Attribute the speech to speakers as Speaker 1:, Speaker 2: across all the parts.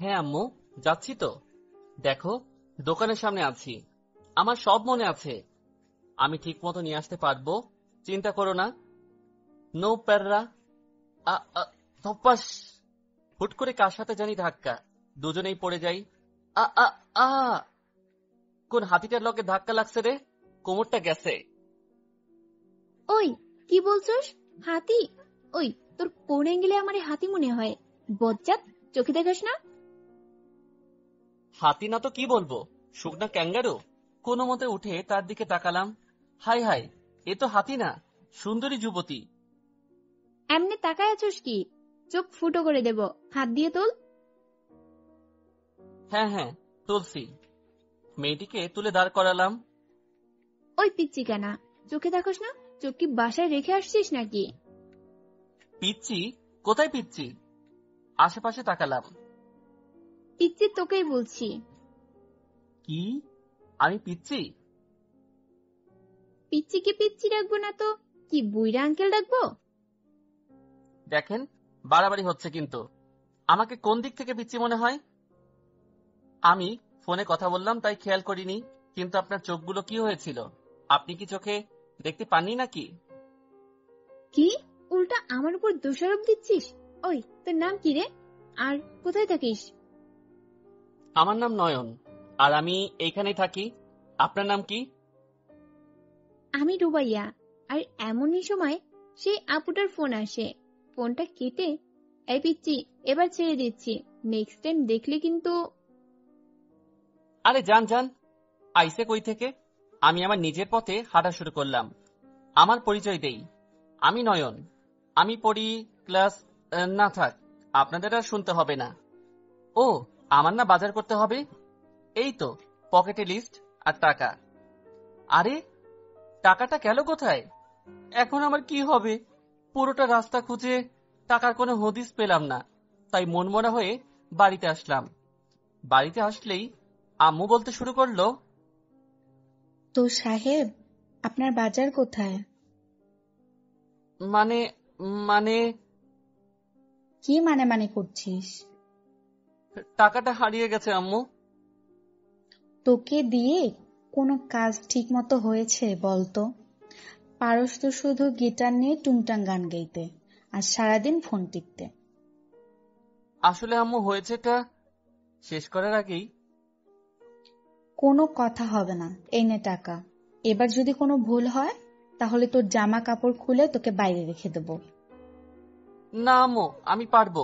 Speaker 1: হ্যাঁ আম্মু, যাচ্ছি তো। দেখো, দোকানের সামনে আছি। আমার সব মনে আছে। আমি ঠিক মতো নিয়ে আসতে পারবো, চিন্তা করো না। নো প্যাররা। আ আ, ধপাস! হুট করে কার সাথে জানি ধাক্কা, দুজনেই পড়ে যাই। আ আ আ কোন হাতিটার লগে ধাক্কা লাগছে রে? কোমরটা গেছে।
Speaker 2: ওই, কি বলছস? হাতি? ওই, তোর কোন অ্যাঙ্গেলে আমারে হাতি মনে হয়? বজ্জাত, চোখে দেখাস না?
Speaker 1: হাতি না তো কি বলবো, শুকনা ক্যাঙ্গারু। কোনো মতে উঠে তার দিকে তাকালাম। হাই হাই, এ তো হাতি না, সুন্দরী যুবতী।
Speaker 2: এমনে তাকায় আছস কি? চোখ ফুটো করে দেব। হাত দিয়ে তোল।
Speaker 1: হ্যাঁ হ্যাঁ, তুলসী। মেয়েটিকে তুলে দাঁড় করালাম।
Speaker 2: ওই পিচ্চি কানা, চোখে দেখোস না? চোখ কি বাসায় রেখে আসছিস নাকি?
Speaker 1: পিচ্চি? কোথায় পিচ্চি? আশেপাশে তাকালাম।
Speaker 2: পিচ্চি তোকেই বলছি।
Speaker 1: কি? আমি পিচ্চি?
Speaker 2: পিচ্চিকে পিচ্চি ডাকবো না তো কি বুইড়া আঙ্কেল ডাকবো?
Speaker 1: দেখেন, বাড়াবাড়ি হচ্ছে কিন্তু। আমাকে কোন দিক থেকে পিচ্চি মনে হয়? আমি ফোনে কথা বললাম তাই খেয়াল করিনি, কিন্তু আপনার চোখগুলো কি হয়েছিল? আপনি কি চোখে দেখতে পাননি নাকি?
Speaker 2: কি? উল্টা আমার উপর দোষারোপ দিচ্ছিস? ওই, তোর নাম কি রে? আর কোথায় থাকিস?
Speaker 1: আমার নাম নয়ন, আর আমি এইখানেই থাকি। আপনার নাম কি?
Speaker 2: আমি রুবাইয়া। আর এমনই সময় সেই আপুটার ফোন আসে। ফোনটা কেটে, এই পিচ্চি, এবার ছেড়ে দিচ্ছি। নেক্সট টাইম দেখলে কিন্তু।
Speaker 1: আরে যান যান, আইসে কই থেকে? আমি আমার নিজের পথে হাঁটা শুরু করলাম। আমার পরিচয় দেই, আমি নয়ন। আমি পড়ি ক্লাস। না থাক, আপনাদের আর শুনতে হবে না। ও, আমার না বাজার করতে হবে। এই তো, পকেটে লিস্ট আর টাকা। আরে, টাকাটা গেল কোথায়? এখন আমার কি হবে? পুরোটা রাস্তা খুঁজে টাকার কোনো হদিস পেলাম না। তাই মনমরা হয়ে বাড়িতে আসলাম। বাড়িতে আসলেই আম্মু বলতে শুরু করলো।
Speaker 3: তো সাহেব, আপনার বাজার কোথায়?
Speaker 1: মানে মানে
Speaker 3: কি মানে মানে করছিস?
Speaker 1: টাকাটা হারিয়ে গেছে আম্মু।
Speaker 3: তোকে দিয়ে কোনো কাজ ঠিক মতো হয়েছে বলতো? পারস তো শুধু গিটার নিয়ে টুংটাং গান গাইতে আর সারাদিন ফোন টিপতে।
Speaker 1: আসলে আম্মু, হয়েছেটা শেষ করার আগেই।
Speaker 3: কোনো কথা হবে না, এই নে টাকা। এবার যদি কোনো ভুল হয় তাহলে তোর জামা কাপড় খুলে তোকে বাইরে রেখে দেবো।
Speaker 1: না আম্মু, আমি পারবো।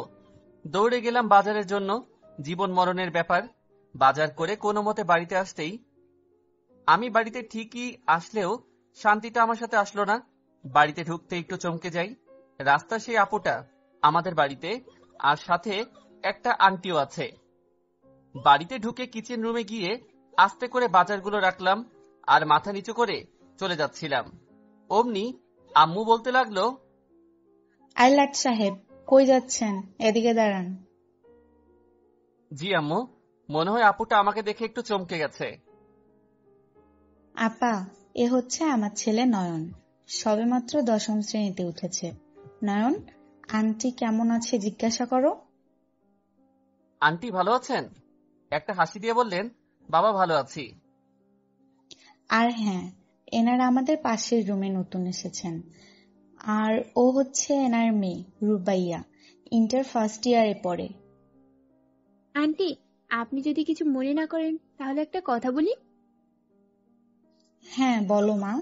Speaker 1: দৌড়ে গেলাম বাজারের জন্য। জীবন মরণের ব্যাপার। বাজার করে কোনো মতে বাড়িতে আসতেই, আমি বাড়িতে ঠিকই আসলেও শান্তিটা আমার সাথে আসলো না। বাড়িতে ঢুকতে একটু চমকে যাই। রাস্তা সেই আপুটা আমাদের বাড়িতে, আর সাথে একটা আন্টিও আছে। বাড়িতে ঢুকে কিচেন রুমে গিয়ে আস্তে করে বাজারগুলো রাখলাম আর মাথা নিচু করে চলে যাচ্ছিলাম। অমনি আম্মু বলতে লাগলো।
Speaker 3: আইলাট সাহেব, কই যাচ্ছেন? এদিকে দাঁড়ান।
Speaker 1: জি আম্মু। মনে হয় আপুটা আমাকে দেখে একটু চমকে গেছে।
Speaker 3: আপা, এ হচ্ছে আমার ছেলে নয়ন। সবেমাত্র 10ম শ্রেণীতে উঠেছে। নয়ন, আন্টি কেমন আছে জিজ্ঞাসা করো।
Speaker 1: আন্টি ভালো আছেন? একটা হাসি দিয়ে বললেন, বাবা ভালো আছি।
Speaker 3: আর হ্যাঁ, এনারা আমাদের পাশের রুমে নতুন এসেছেন। আর ও হচ্ছে এনার মেয়ে রুবাইয়া, ইন্টার ফার্স্ট ইয়ারে পড়ে।
Speaker 2: আন্টি, আপনি যদি কিছু মনে না করেন তাহলে একটা কথা বলি।
Speaker 3: হ্যাঁ বলো মা।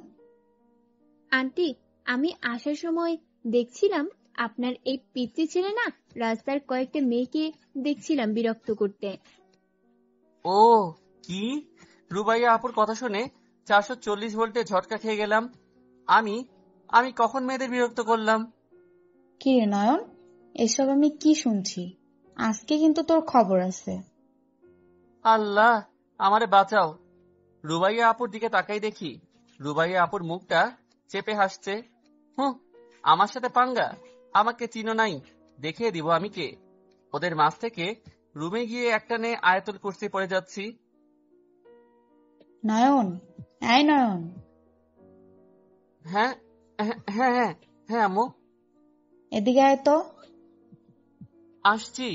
Speaker 2: আন্টি, আমি আসার সময় দেখছিলাম আপনার এই পিচ্চি ছেলে না রাস্তার কয়েকটা মেয়েকে দেখছিলাম বিরক্ত করতে।
Speaker 1: ও, কি? রুবাইয়া আপুর কথা শুনে 440 ভোল্টে ঝটকা খেয়ে গেলাম। আমি আমি কখন মেয়েদের বিরক্ত করলাম?
Speaker 3: কি রে নয়ন, এসব আমি কি শুনছি? আজকে কিন্তু তোর খবর আছে।
Speaker 1: আল্লাহ, আমারে বাঁচাও। রুবাইয়া আপুর দিকে তাকাই দেখি রুবাইয়া আপুর মুখটা চেপে হাসছে। হুঁ, আমার সাথে পাঙ্গা? আমাকে চিনো নাই, দেখিয়ে দিব আমি কে। ওদের মাঝ থেকে রুমে গিয়ে একটানে আয়াতুল কুরসি পড়ে যাচ্ছি।
Speaker 3: নয়ন, এই নয়ন,
Speaker 1: হ্যাঁ হ্যাঁ হ্যাঁ হ্যাঁ হ্যাঁ আম্মু,
Speaker 3: এদিকে আয় তো।
Speaker 1: আসছি।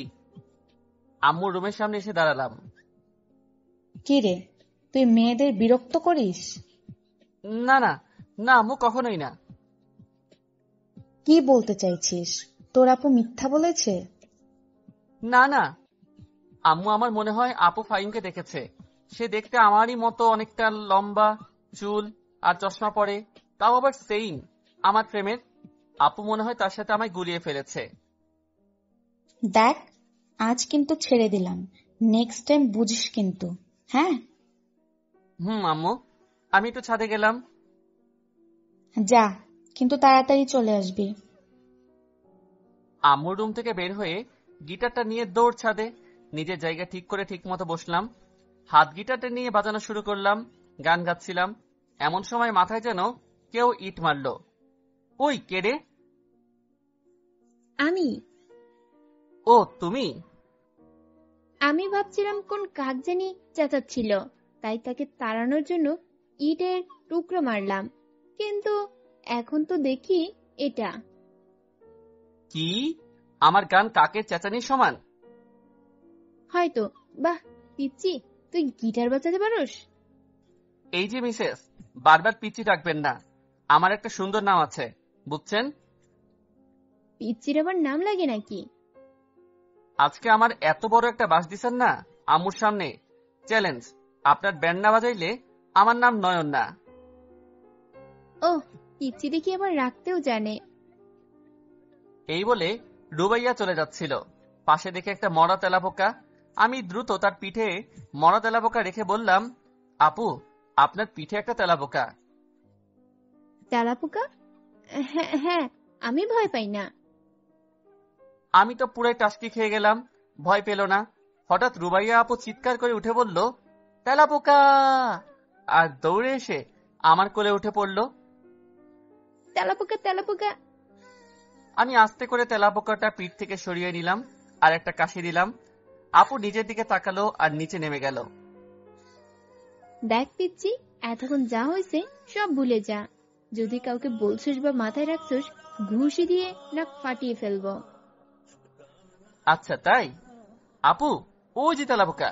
Speaker 1: আম্মুর রুমের সামনে এসে দাঁড়ালাম।
Speaker 3: কি রে, তুই মেয়েদের বিরক্ত করিস?
Speaker 1: না না, না আম্মু, কখনোই না।
Speaker 3: কি বলতে চাইছিস? তোর আপু মিথ্যা বলেছে?
Speaker 1: না না আম্মু, আমার মনে হয় আপু ফাহিমকে দেখেছে। সে দেখতে আমারই মতো, অনেকটা লম্বা, চুল আর চশমা পরে, তাও আবার সেইম আমার প্রেমের। আপু মনে হয় তার সাথে আমায় গুলিয়ে ফেলেছে।
Speaker 3: দেখ, আজ কিন্তু ছেড়ে দিলাম, নেক্সট টাইম বুঝিস কিন্তু। হ্যাঁ,
Speaker 1: আম্মু, আমি একটু ছাদে গেলাম।
Speaker 3: যা, কিন্তু তাড়াতাড়ি চলে আসবি।
Speaker 1: আম্মুর রুম থেকে বের হয়ে গিটারটা নিয়ে দৌড় ছাদে। নিজের জায়গা ঠিক করে ঠিক মতো বসলাম, হাত গিটারটা নিয়ে বাজানো শুরু করলাম, গান গাচ্ছিলাম। এমন সময় মাথায় যেন কেউ ইট মারলো। ওই কে রে?
Speaker 2: আমি
Speaker 1: ও তুমি?
Speaker 2: আমি ভাবছিলাম কোন কাক জানি চেঁচাচ্ছিল, তাই তাকে তাড়ানোর জন্য ইটের টুকরো মারলাম, কিন্তু এখন তো দেখি এটা।
Speaker 1: কি? আমার গান কাকের চেঁচানির সমান?
Speaker 2: হয়তো। বাহ পিচ্চি, তুই গিটার বাজাতে পারোস?
Speaker 1: এই যে মিসেস, বারবার পিচ্চি ডাকবেন না। আমার একটা সুন্দর নাম আছে, বুঝছেন?
Speaker 2: পিচ্চির আবার নাম লাগে নাকি?
Speaker 1: আজকে আমার এত বড় একটা বাস দিছেন না আম্মুর সামনে, চ্যালেঞ্জ। আপনার ব্যান্ড না বাজাইলে আমার নাম নয়ন না।
Speaker 2: ও, পিচ্চি দেখি আবার রাখতেও জানে।
Speaker 1: এই বলে রুবাইয়া চলে যাচ্ছিল। পাশে দেখে একটা মরা তেলাপোকা। আমি দ্রুত তার পিঠে মরা তেলাপোকা রেখে বললাম, আপু, আপনার পিঠে একটা তেলাপোকা।
Speaker 2: তেলাপোকা? হ্যাঁ হ্যাঁ, আমি ভয় পাই না।
Speaker 1: আমি তো পুরাই টাসকি খেয়ে গেলাম, ভয় পেল না। হঠাৎ রুবাইয়া আপু চিৎকার করে উঠে বলল, তেলাপোকা! আর দৌড়ে এসে আমার কোলে উঠে পড়ল।
Speaker 2: তেলাপোকা তেলাপোকা।
Speaker 1: আমি আস্তে করে তেলাপোকাটা পিঠ থেকে সরিয়ে নিলাম আর একটা কাশি দিলাম। আপু নিজের দিকে তাকালো আর নিচে নেমে গেল।
Speaker 2: দেখ পিচ্চি, এতক্ষণ যা হয়েছে সব ভুলে যা। যদি কাউকে বলছিস বা মাথায় রাখছিস, ঘুষি দিয়ে নাক ফাটিয়ে ফেলবো।
Speaker 1: আচ্ছা তাই? আপু, ওই যে তেলাপোকা!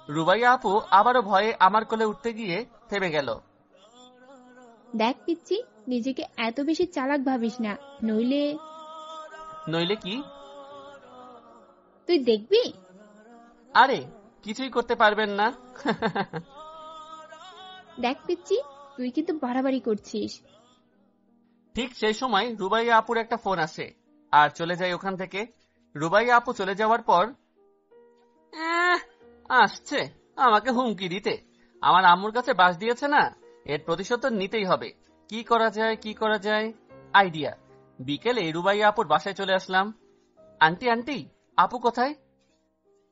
Speaker 1: রুবাইয়া আপু আবারও ভয়ে আমার কোলে উঠতে গিয়ে থেমে গেল।
Speaker 2: দেখ পিচ্চি, নিজেকে এত বেশি চালাক ভাবিস না, নইলে
Speaker 1: নইলে কি?
Speaker 2: তুই দেখবি।
Speaker 1: আরে, কিছুই করতে পারবেন না।
Speaker 2: দেখ পিচ্চি, তুই কিন্তু বাড়াবাড়ি করছিস।
Speaker 1: ঠিক সেই সময় রুবাইয়া আপুর একটা ফোন আসে আর চলে যায় ওখান থেকে। রুবাইয়া আপু চলে যাওয়ার পর আহ, আসছে আমাকে হুমকি দিতে। আমার আম্মুর কাছে বাস দিয়েছে না, এর প্রতিশোধ তো নিতেই হবে। কি করা যায়, কি করা যায়? আইডিয়া। বিকেলে রুবাইয়া আপুর বাসায় চলে আসলাম। আন্টি আন্টি, আপু কোথায়?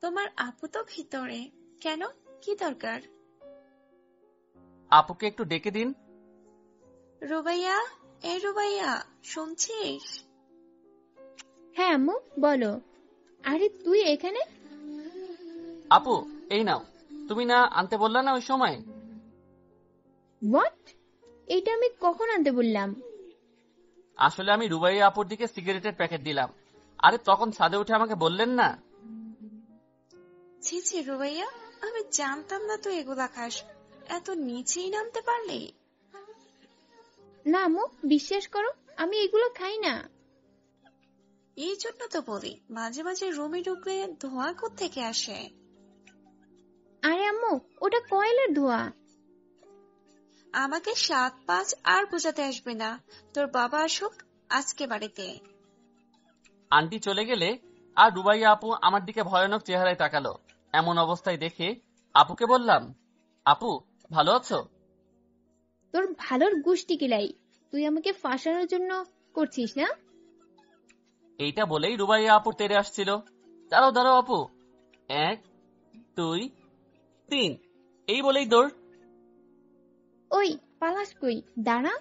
Speaker 4: তোমার আপু তো ভিতরে। কেন, কি দরকার?
Speaker 1: আপুকে একটু ডেকে দিন।
Speaker 4: রুবাইয়া, এই রুবাইয়া, শুনছিস?
Speaker 2: হ্যাঁ আম্মু, বলো। আরে তুই এখানে?
Speaker 1: আপু, এই নাও। তুমি না আনতে বললা না ওই সময়?
Speaker 2: হোয়াট? এটা আমি কখন আনতে বললাম?
Speaker 1: আসলে আমি রুবাইয়া আপুর দিকে সিগারেটের প্যাকেট দিলাম। আরে তখন ছাদে উঠে আমাকে বললেন না?
Speaker 4: ছি ছি রুবাইয়া, আমি জানতাম না তুই এগুলা খাস। এত নিচেই নামতে পারলি?
Speaker 2: না আম্মু, বিশ্বাস করো, আমি এগুলো খাই না।
Speaker 4: এই জন্য তো বলি, মাঝে মাঝে রুমে ঢুকলে ধোঁয়া কোত্থেকে আসে।
Speaker 2: আরে আম্মু, ওটা কয়লার ধোঁয়া।
Speaker 4: আমাকে 7-5 আর বোঝাতে আসবে না। তোর বাবা আসুক আজকে বাড়িতে।
Speaker 1: আন্টি চলে গেলে আর রুবাইয়া আপু আমার দিকে ভয়ানক চেহারায় তাকালো। এমন অবস্থায় দেখে আপুকে বললাম, আপু, ভালো আছো?
Speaker 2: তোর ভালোর গুষ্টি কিলাই, তুই আমাকে ফাঁসানোর জন্য করছিস না?
Speaker 1: এইটা বলেই রুবাইয়া আপুর তেড়ে আসছিল। দাঁড়াও দাঁড়াও আপু, 1 2 3, এই বলেই দৌড়।
Speaker 2: ওই পালাস কই, দাঁড়া।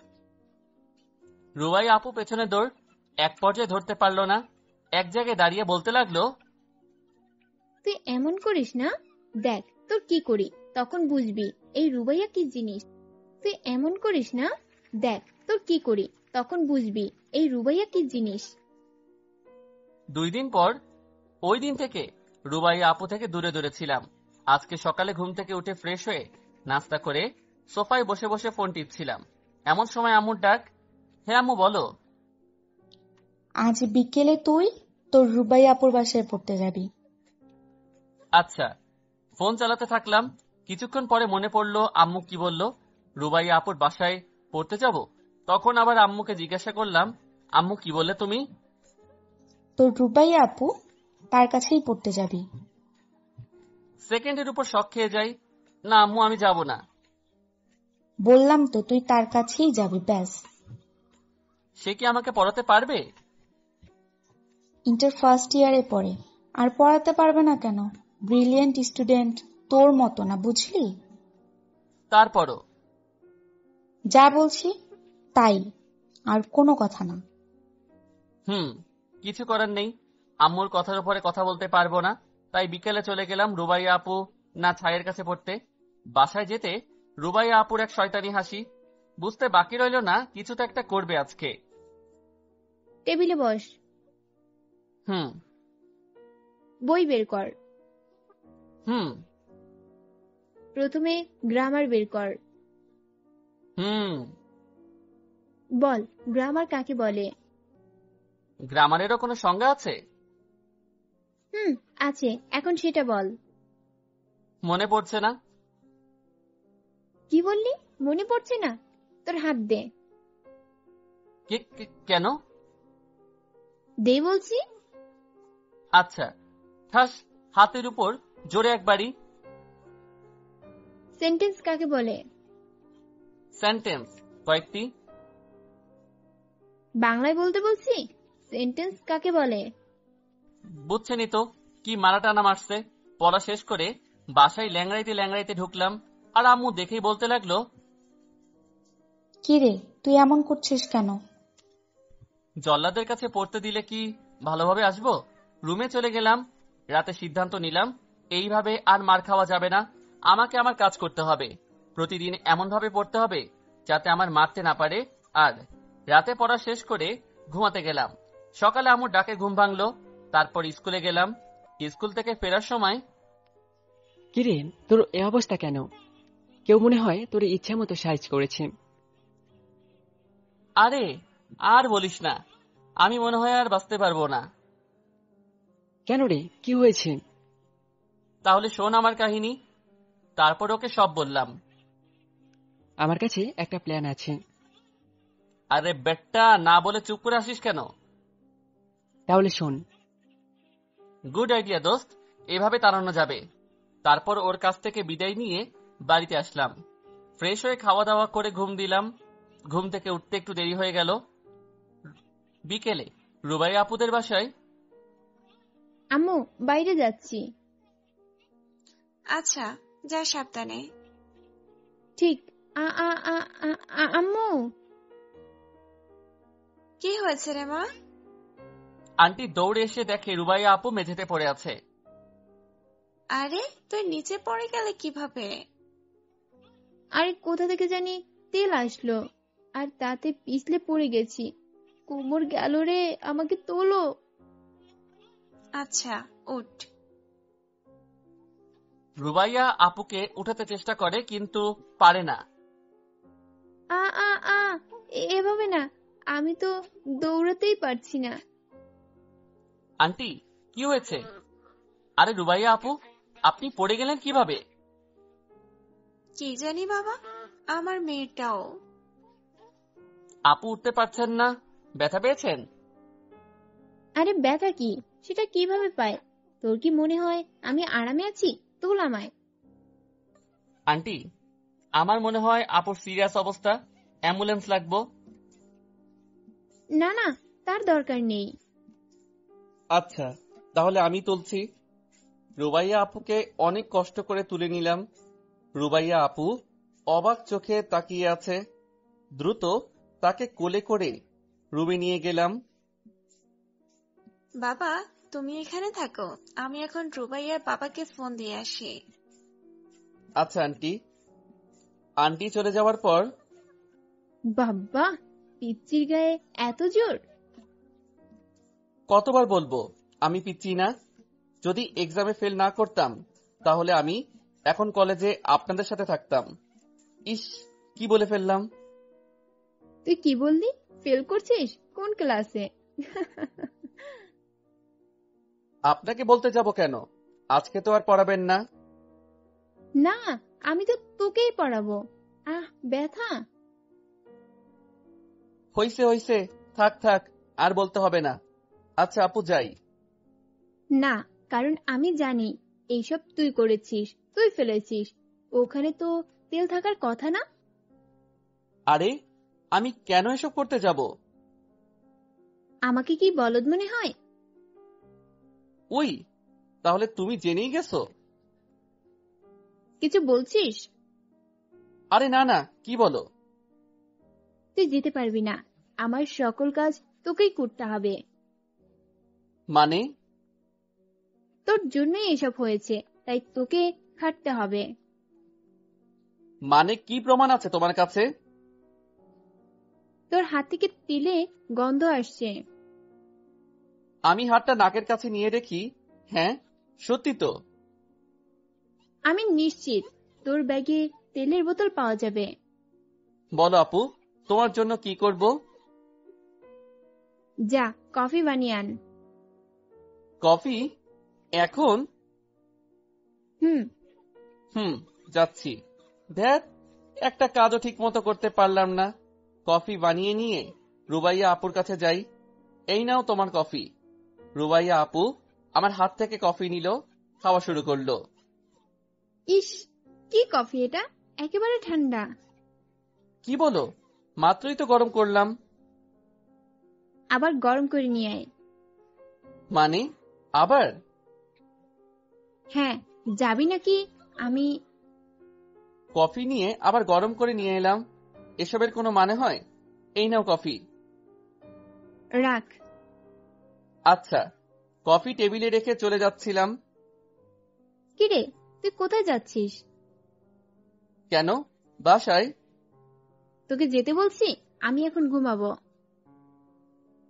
Speaker 1: রুবাইয়া আপু পেছনে দৌড়। এক পর্যায়ে ধরতে পারলো না, এক জায়গায় দাঁড়িয়ে বলতে লাগলো,
Speaker 2: তুই এমন করিস না, দেখ তোর কি করি, তখন বুঝবি এই রুবাইয়া কি জিনিস। তুই এমন করিস না, দেখ তোর কি করি, তখন বুঝবি এই রুবাইয়া কি জিনিস।
Speaker 1: 2 দিন পর, ওই দিন থেকে রুবাইয়া আপু থেকে দূরে দূরে ছিলাম। আজকে সকালে ঘুম থেকে উঠে ফ্রেশ হয়ে নাস্তা করে সোফায় বসে বসে ফোন টিপছিলাম, এমন সময় আম্মুর ডাক। হ্যাঁ আম্মু বলো।
Speaker 3: আজ বিকেলে তুই তোর রুবাই আপুর বাসায় পড়তে যাবি।
Speaker 1: আচ্ছা। ফোন চালাতে থাকলাম, কিছুক্ষণ পরে মনে পড়লো আম্মু কি বলল, রুবাইয়া আপুর বাসায় পড়তে যাব। তখন আবার আম্মুকে জিজ্ঞাসা করলাম, আম্মু কি বললে তুমি?
Speaker 3: তোর রুবাই আপু তার কাছেই পড়তে যাবি।
Speaker 1: সেকেন্ডের উপর শক খেয়ে যাই। না আম্মু, আমি যাব না।
Speaker 3: বললাম তো তুই তার কাছেই যাবি, ব্যাস।
Speaker 1: সে কি আমাকে পড়াতে পারবে?
Speaker 3: ইন্টার ফার্স্ট ইয়ারে পড়ে, আর পড়াতে পারবে না কেন? ব্রিলিয়েন্ট স্টুডেন্ট, তোর মতো না, বুঝলি?
Speaker 1: তারপরও
Speaker 3: যা বলছি তাই, আর কোনো কথা না।
Speaker 1: কিছু করার নেই। আম্মুর কথার উপরে কথা বলতে পারবো না, তাই বিকেলে চলে গেলাম রুবাইয়া আপু না ছায়ের কাছে পড়তে। বাসায় যেতে রুবাইয়া আপুর এক শয়তানি হাসি। বুঝতে বাকি রইল না কিছু তো একটা করবে আজকে।
Speaker 2: টেবিলে বস,
Speaker 1: হুম
Speaker 2: বই বের কর।
Speaker 1: হুম
Speaker 2: প্রথমে গ্রামার বের কর।
Speaker 1: হুম
Speaker 2: বল, গ্রামার কাকে বলে?
Speaker 1: গ্রামারেরও কোনো সংজ্ঞা আছে?
Speaker 2: আছে, এখন সেটা বল।
Speaker 1: মনে পড়ছে না।
Speaker 2: কি বললি? মনে পড়ছে না? তোর হাত দে।
Speaker 1: কেন?
Speaker 2: দে বলছি।
Speaker 1: আচ্ছা, ঠাস হাতের উপর জোরে একবারই।
Speaker 2: সেন্টেন্স কাকে বলে?
Speaker 1: সেন্টেন্স কয়েকটি।
Speaker 2: বাংলায় বলতে বলছি। সেন্টেন্স কাকে বলে?
Speaker 1: বুঝছেনই তো, কি মারা টানা মারছে। পড়া শেষ করে বাসায় ল্যাংড়াইতে ল্যাংড়াইতে ঢুকলাম, আর আম্মু দেখেই বলতে লাগলো,
Speaker 3: কিরে তুই এমন করছিস কেন?
Speaker 1: জল্লাদের কাছে পড়তে দিলে কি ভালোভাবে আসবো? রুমে চলে গেলাম। রাতে সিদ্ধান্ত নিলাম, এইভাবে আর মার খাওয়া যাবে না। আমাকে আমার কাজ করতে হবে। প্রতিদিন এমন ভাবে পড়তে হবে যাতে আমার মারতে না পারে। আর রাতে পড়া শেষ করে ঘুমাতে গেলাম। সকালে আম্মুর ডাকে ঘুম ভাঙলো। তারপর স্কুলে গেলাম। স্কুল থেকে ফেরার সময়,
Speaker 5: কিরে তোর এ অবস্থা কেন? কেউ মনে হয় তোর ইচ্ছা মতো সাইজ করেছে।
Speaker 1: আরে আর বলিস না, আমি মনে হয় আর বাঁচতে পারবো না।
Speaker 5: কেন রে, কি হয়েছে?
Speaker 1: তাহলে শোন আমার কাহিনী। তারপর ওকে সব বললাম।
Speaker 5: আমার কাছে একটা প্ল্যান আছে।
Speaker 1: আরে বেটা, না বলে চুপ করে আসিস কেন?
Speaker 5: তাহলে শোন।
Speaker 1: গুড আইডিয়া দোস্ত, এভাবে তাড়ানো যাবে। তারপর ওর কাছ থেকে বিদায় নিয়ে বাড়িতে আসলাম। ফ্রেশ হয়ে খাওয়া দাওয়া করে ঘুম দিলাম। ঘুম থেকে উঠতে একটু দেরি হয়ে গেল। বিকেলে রুবাইয়া আপুদের বাসায়।
Speaker 2: আম্মু, বাইরে যাচ্ছি।
Speaker 4: আচ্ছা, যা সাবধানে।
Speaker 2: ঠিক। আম্মু।
Speaker 4: কি হয়েছে রে মা?
Speaker 1: আন্টি দৌড়ে এসে দেখে রুবাইয়া আপু মেঝেতে পড়ে আছে।
Speaker 4: আরে তুই নিচে পড়ে গেলে কিভাবে?
Speaker 2: আরে কোথা থেকে জানি তেল আসলো, আর তাতে পিছলে পড়ে গেছি। কোমর গেল রে, আমাকে তোলো।
Speaker 4: আচ্ছা, উঠ।
Speaker 1: রুবাইয়া আপুকে উঠাতে চেষ্টা করে কিন্তু পারে না।
Speaker 2: আ আ আ এভাবে না, আমি তো দৌড়াতেই পারছি না।
Speaker 1: আন্টি কি হয়েছে? আরে রুবাইয়া আপু, আপনি পড়ে গেলেন কিভাবে?
Speaker 4: কি জানি বাবা, আমার মেয়েটাও।
Speaker 1: আপু উঠতে পারছেন না, ব্যথা পেয়েছেন?
Speaker 2: আরে ব্যথা কি, সেটা কিভাবে পায়? তোর কি মনে হয় আমি আরামে আছি? তোল আমায়।
Speaker 1: আন্টি, আমার মনে হয় আপুর সিরিয়াস অবস্থা, অ্যাম্বুলেন্স লাগবো।
Speaker 2: না না, তার দরকার নেই।
Speaker 1: আচ্ছা, তাহলে আমি তুলছি। রুবাইয়া আপুকে অনেক কষ্ট করে তুলে নিলাম। রুবাইয়া আপু অবাক চোখে তাকিয়ে আছে। দ্রুত তাকে কোলে করে রুমে নিয়ে গেলাম।
Speaker 4: বাবা, তুমি এখানে থাকো, আমি এখন রুবাইয়ার বাবাকে ফোন দিয়ে আসি।
Speaker 1: আচ্ছা আন্টি। আন্টি চলে যাওয়ার পর,
Speaker 2: বাবা, পিচ্চির গায়ে এত জোর!
Speaker 1: কতবার বলবো আমি পিচ্ছি না? যদি এক্সামে ফেল না করতাম তাহলে আমি এখন কলেজে আপনাদের সাথে থাকতাম। ইস, কি বলে ফেললাম।
Speaker 2: তুই কি বললি? ফেল করছিস কোন ক্লাসে?
Speaker 1: আপনাকে বলতে যাব কেন? আজকে তো আর পড়াবেন না।
Speaker 2: না, আমি তো তোকেই পড়াবো। ব্যথা।
Speaker 1: হইছে হইছে, থাক থাক, আর বলতে হবে না। আচ্ছা আপু, যাই।
Speaker 2: না, কারণ আমি জানি এইসব তুই করেছিস, তুই ফেলেছিস। ওখানে তো তেল থাকার কথা না।
Speaker 1: আরে, আমি কেন এসব করতে যাব?
Speaker 2: আমাকে কি বলদ মনে হয়?
Speaker 1: ওই, তাহলে তুমি জেনেই গেছো?
Speaker 2: কিছু বলছিস?
Speaker 1: আরে না না, কি বলো?
Speaker 2: তুই যেতে পারবি না। আমার সকল কাজ তোকেই করতে হবে।
Speaker 1: মানে?
Speaker 2: তোর জন্যই এসব হয়েছে, তাই তোকে খাটতে হবে।
Speaker 1: মানে কি প্রমাণ আছে তোমার কাছে?
Speaker 2: তোর হাত থেকে তেলে গন্ধ আসছে।
Speaker 1: আমি হাতটা নাকের কাছে নিয়ে দেখি। হ্যাঁ, সত্যি তো।
Speaker 2: আমি নিশ্চিত তোর ব্যাগে তেলের বোতল পাওয়া যাবে।
Speaker 1: বলো আপু, তোমার জন্য কি করব?
Speaker 2: যা, কফি বানিয়ে আন।
Speaker 1: কফি? এখন?
Speaker 2: হুম।
Speaker 1: হুম, যাচ্ছি। ধ্যাত, একটা কাজও ঠিক মতো করতে পারলাম না। কফি বানিয়ে নিয়ে রুবাইয়া আপুর কাছে যাই। এই নাও তোমার কফি। রুবাইয়া আপু আমার হাত থেকে কফি নিল, খাওয়া শুরু করলো।
Speaker 2: ইস, কি কফি এটা, একেবারে ঠান্ডা।
Speaker 1: কি বলো? মাত্রই তো গরম করলাম।
Speaker 2: আবার গরম করে নিয়ে আয়।
Speaker 1: মানে? আবার?
Speaker 2: হ্যাঁ, যাবি নাকি? আমি
Speaker 1: কফি নিয়ে আবার গরম করে নিয়ে এলাম। এসবের কোনো মানে হয়? এই নাও কফি।
Speaker 2: রাখ।
Speaker 1: আচ্ছা, কফি টেবিলে রেখে চলে যাচ্ছিলাম।
Speaker 2: কিরে, তুই কোথায় যাচ্ছিস?
Speaker 1: কেন? বাসায়।
Speaker 2: তোকে যেতে বলছি? আমি এখন ঘুমাবো।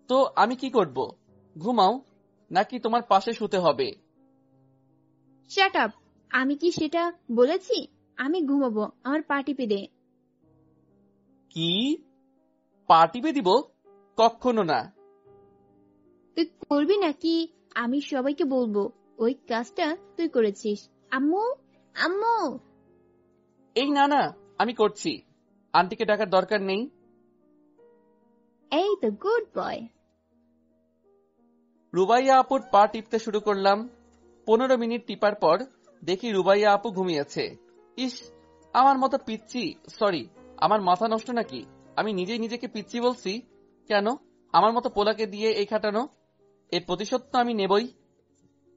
Speaker 1: তো আমি কি করব? ঘুমাও, নাকি তোমার পাশে শুতে হবে?
Speaker 2: Shut up. আমি কি সেটা বলেছি? আমি ঘুমাবো, আমার পা টিপে দে।
Speaker 1: কি? পা টিপে দিব? কখনো না।
Speaker 2: তুই করবি নাকি আমি সবাইকে বলবো ওই কাজটা তুই করেছিস? আম্মু, আম্মু।
Speaker 1: এই না না, আমি করছি। আন্টিকে ডাকার দরকার নেই।
Speaker 2: এই তো গুড বয়।
Speaker 1: রুবাইয়া আপুর পা টিপতে শুরু করলাম। 15 মিনিট টিপার পর দেখি রুবাইয়া আপু ঘুমিয়েছে। ইস, আমার মতো পিচ্ছি, সরি, আমার মাথা নষ্ট নাকি? আমি নিজেই নিজেকে পিচ্ছি বলছি কেন? আমার মতো পোলাকে দিয়ে এই খাটানো, এর প্রতিশোধ তো আমি নেবই।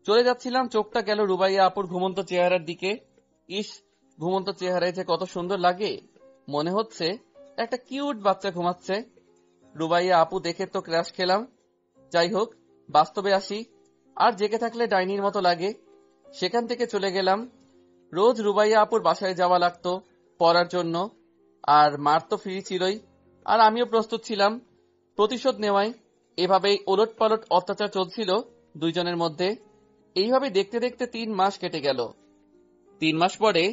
Speaker 1: চলে যাচ্ছিলাম, চোখটা গেল রুবাইয়া আপুর ঘুমন্ত চেহারার দিকে। ইস, ঘুমন্ত চেহারায় যে কত সুন্দর লাগে। মনে হচ্ছে একটা কিউট বাচ্চা ঘুমাচ্ছে। রুবাইয়া আপু দেখে তো ক্র্যাশ খেলাম। যাই হোক, বাস্তবে আসি। আর জেগে থাকলে ডাইনির মতো লাগে। সেখান থেকে চলে গেলাম। রোজ রুবাইয়া আপুর বাসায় যাওয়া লাগতো পড়ার জন্য। আর মার তো ফ্রি ছিলই, আর আমিও প্রস্তুত ছিলাম প্রতিশোধ নেওয়ায়। এভাবেই ওলট পালট অত্যাচার চলছিল দুইজনের মধ্যে। এইভাবে দেখতে দেখতে 3 মাস কেটে গেল। 3 মাস পরে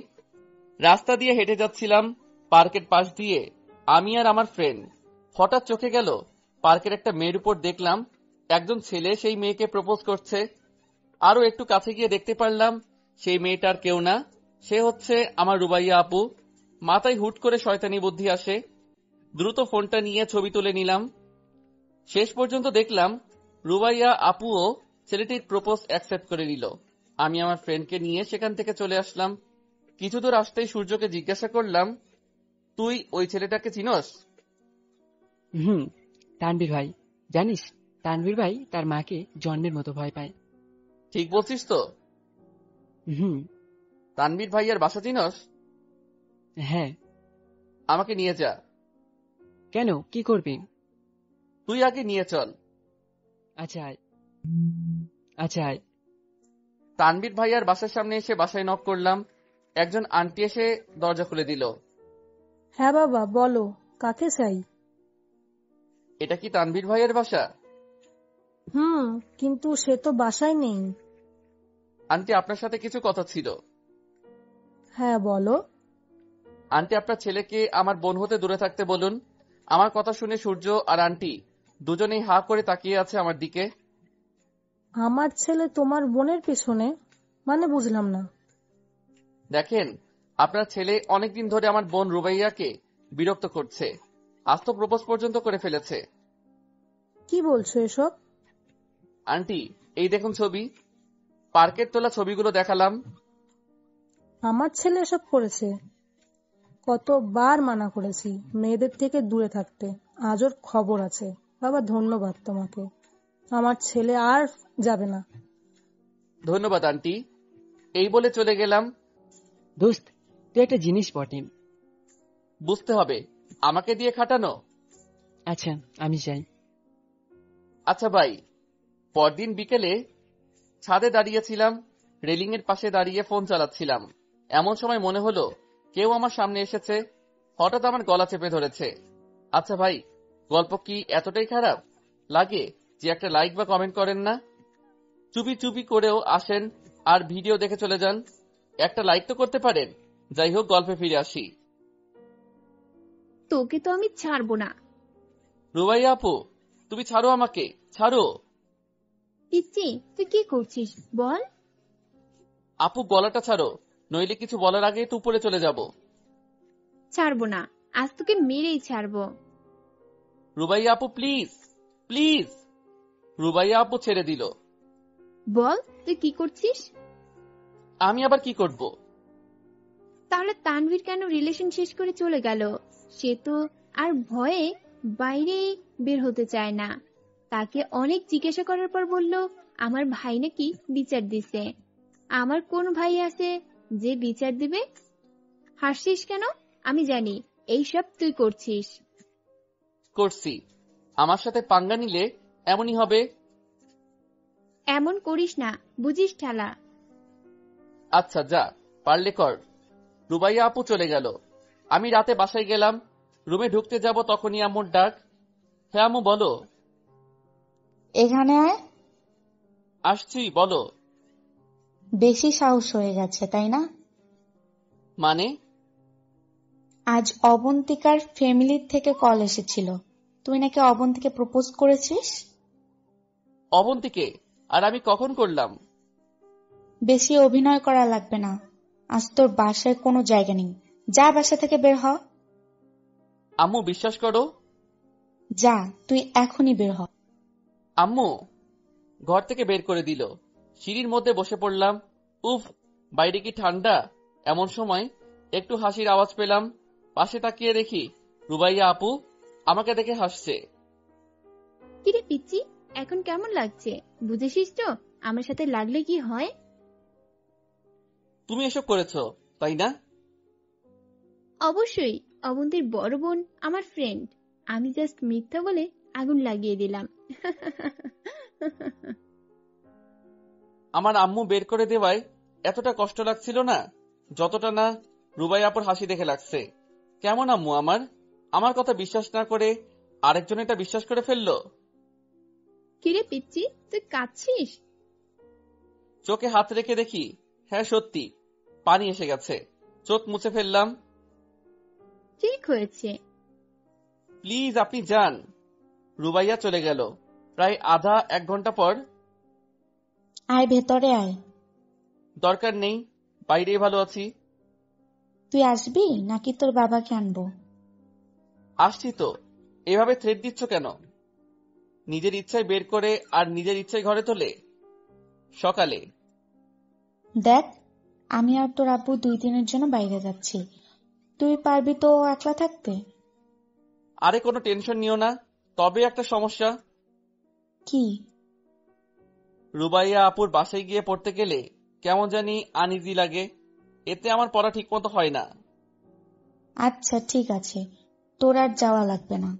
Speaker 1: রাস্তা দিয়ে হেঁটে যাচ্ছিলাম পার্কের পাশ দিয়ে, আমি আর আমার ফ্রেন্ড। হঠাৎ চোখে গেল পার্কের একটা মেয়ের উপর, দেখলাম একজন ছেলে সেই মেয়েকে প্রপোজ করছে। আরো একটু কাছে গিয়ে দেখতে পারলাম সেই মেয়েটার কেউ না, সে হচ্ছে আমার রুবাইয়া আপু। মাথায় হুট করে শয়তানি বুদ্ধি আসে, দ্রুত ফোনটা নিয়ে ছবি তুলে নিলাম। শেষ পর্যন্ত দেখলাম রুবাইয়া আপুও ছেলেটির প্রপোজ অ্যাকসেপ্ট করে নিল। আমি আমার ফ্রেন্ডকে নিয়ে সেখান থেকে চলে আসলাম। কিছু দূর আসতেই সূর্যকে জিজ্ঞাসা করলাম, তুই ওই ছেলেটাকে চিনস?
Speaker 5: হুম, তানভীর ভাই। জানিস, তানভীর ভাই তার মাকে জন্মের মতো ভয় পায়।
Speaker 1: ঠিক বলছিস তো?
Speaker 5: হুম।
Speaker 1: তানভীর ভাইয়ার বাসা চিনস?
Speaker 5: হ্যাঁ।
Speaker 1: আমাকে নিয়ে যা।
Speaker 5: কেন, কি করবি?
Speaker 1: তুই আগে নিয়ে চল।
Speaker 5: আচ্ছা আয়। আচ্ছা আয়।
Speaker 1: তানভীর ভাইয়ার বাসার সামনে এসে বাসায় নক করলাম। একজন আন্টি এসে দরজা খুলে দিল।
Speaker 6: হ্যাঁ বাবা, বলো কাকে চাই?
Speaker 1: এটা কি তানভীর ভাইয়ের বাসা?
Speaker 6: কিন্তু সে তো বাসায় নেই।
Speaker 1: আন্টি, আপনার সাথে কিছু কথা ছিল।
Speaker 6: হ্যাঁ বলো।
Speaker 1: আন্টি, আপনার ছেলেকে আমার বোন হতে দূরে থাকতে বলুন। আমার কথা শুনে সূর্য আর আন্টি দুজনেই হা করে তাকিয়ে আছে আমার দিকে।
Speaker 6: আমার ছেলে তোমার বোনের পিছনে? মানে বুঝলাম না।
Speaker 1: দেখেন, আপনার ছেলে অনেকদিন ধরে আমার বোন রুবাইয়াকে বিরক্ত করছে। আজ তো প্রপোজ পর্যন্ত করে ফেলেছে।
Speaker 6: কি বলছো এসব?
Speaker 1: আন্টি, এই দেখুন ছবি। পার্কের তোলা ছবিগুলো দেখালাম।
Speaker 6: আমার ছেলে এসব করেছে? কতবার মানা করেছি মেয়েদের থেকে দূরে থাকতে, আজ ওর খবর আছে। বাবা ধন্যবাদ তোমাকে, আমার ছেলে আর যাবে না।
Speaker 1: ধন্যবাদ আন্টি, এই বলে চলে গেলাম।
Speaker 5: দোস্ত, তুই একটা জিনিস বটেন।
Speaker 1: বুঝতে হবে আমাকে দিয়ে খাটানো।
Speaker 5: আচ্ছা, আমি যাই।
Speaker 1: আচ্ছা ভাই, পরদিন বিকেলে ছাদে দাঁড়িয়েছিলাম, রেলিং এর পাশে দাঁড়িয়ে ফোন চালাচ্ছিলাম। এমন সময় মনে হলো কেউ আমার সামনে এসেছে। হঠাৎ আমার গলা চেপে ধরেছে। আচ্ছা ভাই, গল্প কি এতটাই খারাপ লাগে যে একটা লাইক বা কমেন্ট করেন না? চুপি চুপি করেও আসেন আর ভিডিও দেখে চলে যান। একটা লাইক তো করতে পারেন। যাই হোক, গল্পে ফিরে আসি।
Speaker 2: তোকে তো আমি ছাড়বো না।
Speaker 1: রুবাইয়া আপু, তুমি ছাড়ো আমাকে, ছাড়ো।
Speaker 2: পিচ্চি, তুই কি করছিস বল?
Speaker 1: আপু, গলাটা ছাড়ো, নইলে কিছু বলার আগেই তো উপরে চলে যাব।
Speaker 2: ছাড়বো না, আজ তোকে মেরেই ছাড়বো।
Speaker 1: রুবাইয়া আপু, প্লিজ প্লিজ। রুবাইয়া আপু ছেড়ে দিল।
Speaker 2: বল তুই কি করছিস?
Speaker 1: আমি আবার কি করব?
Speaker 2: তাহলে তানভীর কেন রিলেশন শেষ করে চলে গেল? সে তো আর ভয়ে বাইরে বের হতে চায় না। তাকে অনেক জিজ্ঞাসা করার পর বলল আমার ভাই নাকি বিচার দিছে। আমার কোন ভাই আছে যে বিচার দিবে? হাসছিস কেন? আমি জানি এইসব তুই করছিস।
Speaker 1: করছি। আমার সাথে পাঙ্গা নিলে এমনই হবে।
Speaker 2: এমন করিস না, বুঝিস ঠালা।
Speaker 1: আচ্ছা যা, পারলে কর। রুবাইয়া আপু চলে গেল। আমি রাতে বাসায় গেলাম। রুমে ঢুকতে যাব তখনই আম্মুর ডাক। হ্যাঁ আম্মু, বলো।
Speaker 3: এখানে আয়।
Speaker 1: আসছি, বলো।
Speaker 3: বেশি সাহস হয়ে গেছে তাই না?
Speaker 1: মানে?
Speaker 3: আজ অবন্তিকার ফ্যামিলির থেকে কল এসেছিল, তুই নাকি অবন্তিকে প্রপোজ করেছিস।
Speaker 1: অবন্তিকে? আর আমি কখন করলাম?
Speaker 3: বেশি অভিনয় করা লাগবে না। আজ তোর বাসায় কোনো জায়গা নেই, যা বাসা থেকে বের হ।
Speaker 1: আম্মু, বিশ্বাস করো।
Speaker 3: যা, তুই এখনই বের হ।
Speaker 1: আম্মু ঘর থেকে বের করে দিল। সিঁড়ির মধ্যে বসে পড়লাম। উফ, বাইরে কি ঠান্ডা। এমন সময় একটু হাসির আওয়াজ পেলাম। পাশে তাকিয়ে দেখি রুবাইয়া আপু আমাকে দেখে হাসছে।
Speaker 2: কিরে পিচ্চি, এখন কেমন লাগছে? বুঝেছিস তো আমার সাথে লাগলে কি হয়?
Speaker 1: তুমি এসব করেছো, তাই না?
Speaker 2: অবশ্যই, অবন্তীর বড় বোন আমার ফ্রেন্ড। আমি জাস্ট মিথ্যা বলে আগুন লাগিয়ে দিলাম।
Speaker 1: আমার আম্মু বের করে দেওয়ায় এতটা কষ্ট লাগছিল না, যতটা না রুবাইয়া আপুর হাসি দেখে লাগছে। কেমন আম্মু আমার? আমার কথা বিশ্বাস না করে আরেকজন এটা বিশ্বাস করে ফেললো।
Speaker 2: কিরে পিচ্চি, তুই কাঁদছিস?
Speaker 1: চোখে হাত রেখে দেখি, হ্যাঁ সত্যি, পানি এসে গেছে। চোখ মুছে ফেললাম।
Speaker 2: ঠিক হয়েছে।
Speaker 1: প্লিজ আপনি যান। রুবাইয়া চলে গেল। প্রায় আধা এক ঘন্টা পর,
Speaker 3: আয় ভেতরে আয়।
Speaker 1: দরকার নেই, বাইরেই ভালো আছি।
Speaker 3: তুই আসবি নাকি তোর বাবাকে আনবো?
Speaker 1: আসছি তো, এভাবে থ্রেট দিচ্ছ কেন? নিজের ইচ্ছায় বের করে আর নিজের ইচ্ছায় ঘরে তোলে সকালে।
Speaker 3: দেখ, আমি আর তোর আব্বু 2 দিনের জন্য বাইরে যাচ্ছি, তুই পারবি তো একলা থাকতে?
Speaker 1: আরে কোনো টেনশন নিও না, তবে একটা সমস্যা।
Speaker 3: কি?
Speaker 1: রুবাইয়া আপুর বাসায় গিয়ে পড়তে গেলে কেমন জানি আনইজি লাগে। এতে আমার পড়া ঠিক মতো হয় না।
Speaker 3: আচ্ছা ঠিক আছে, তোর আর যাওয়া লাগবে না।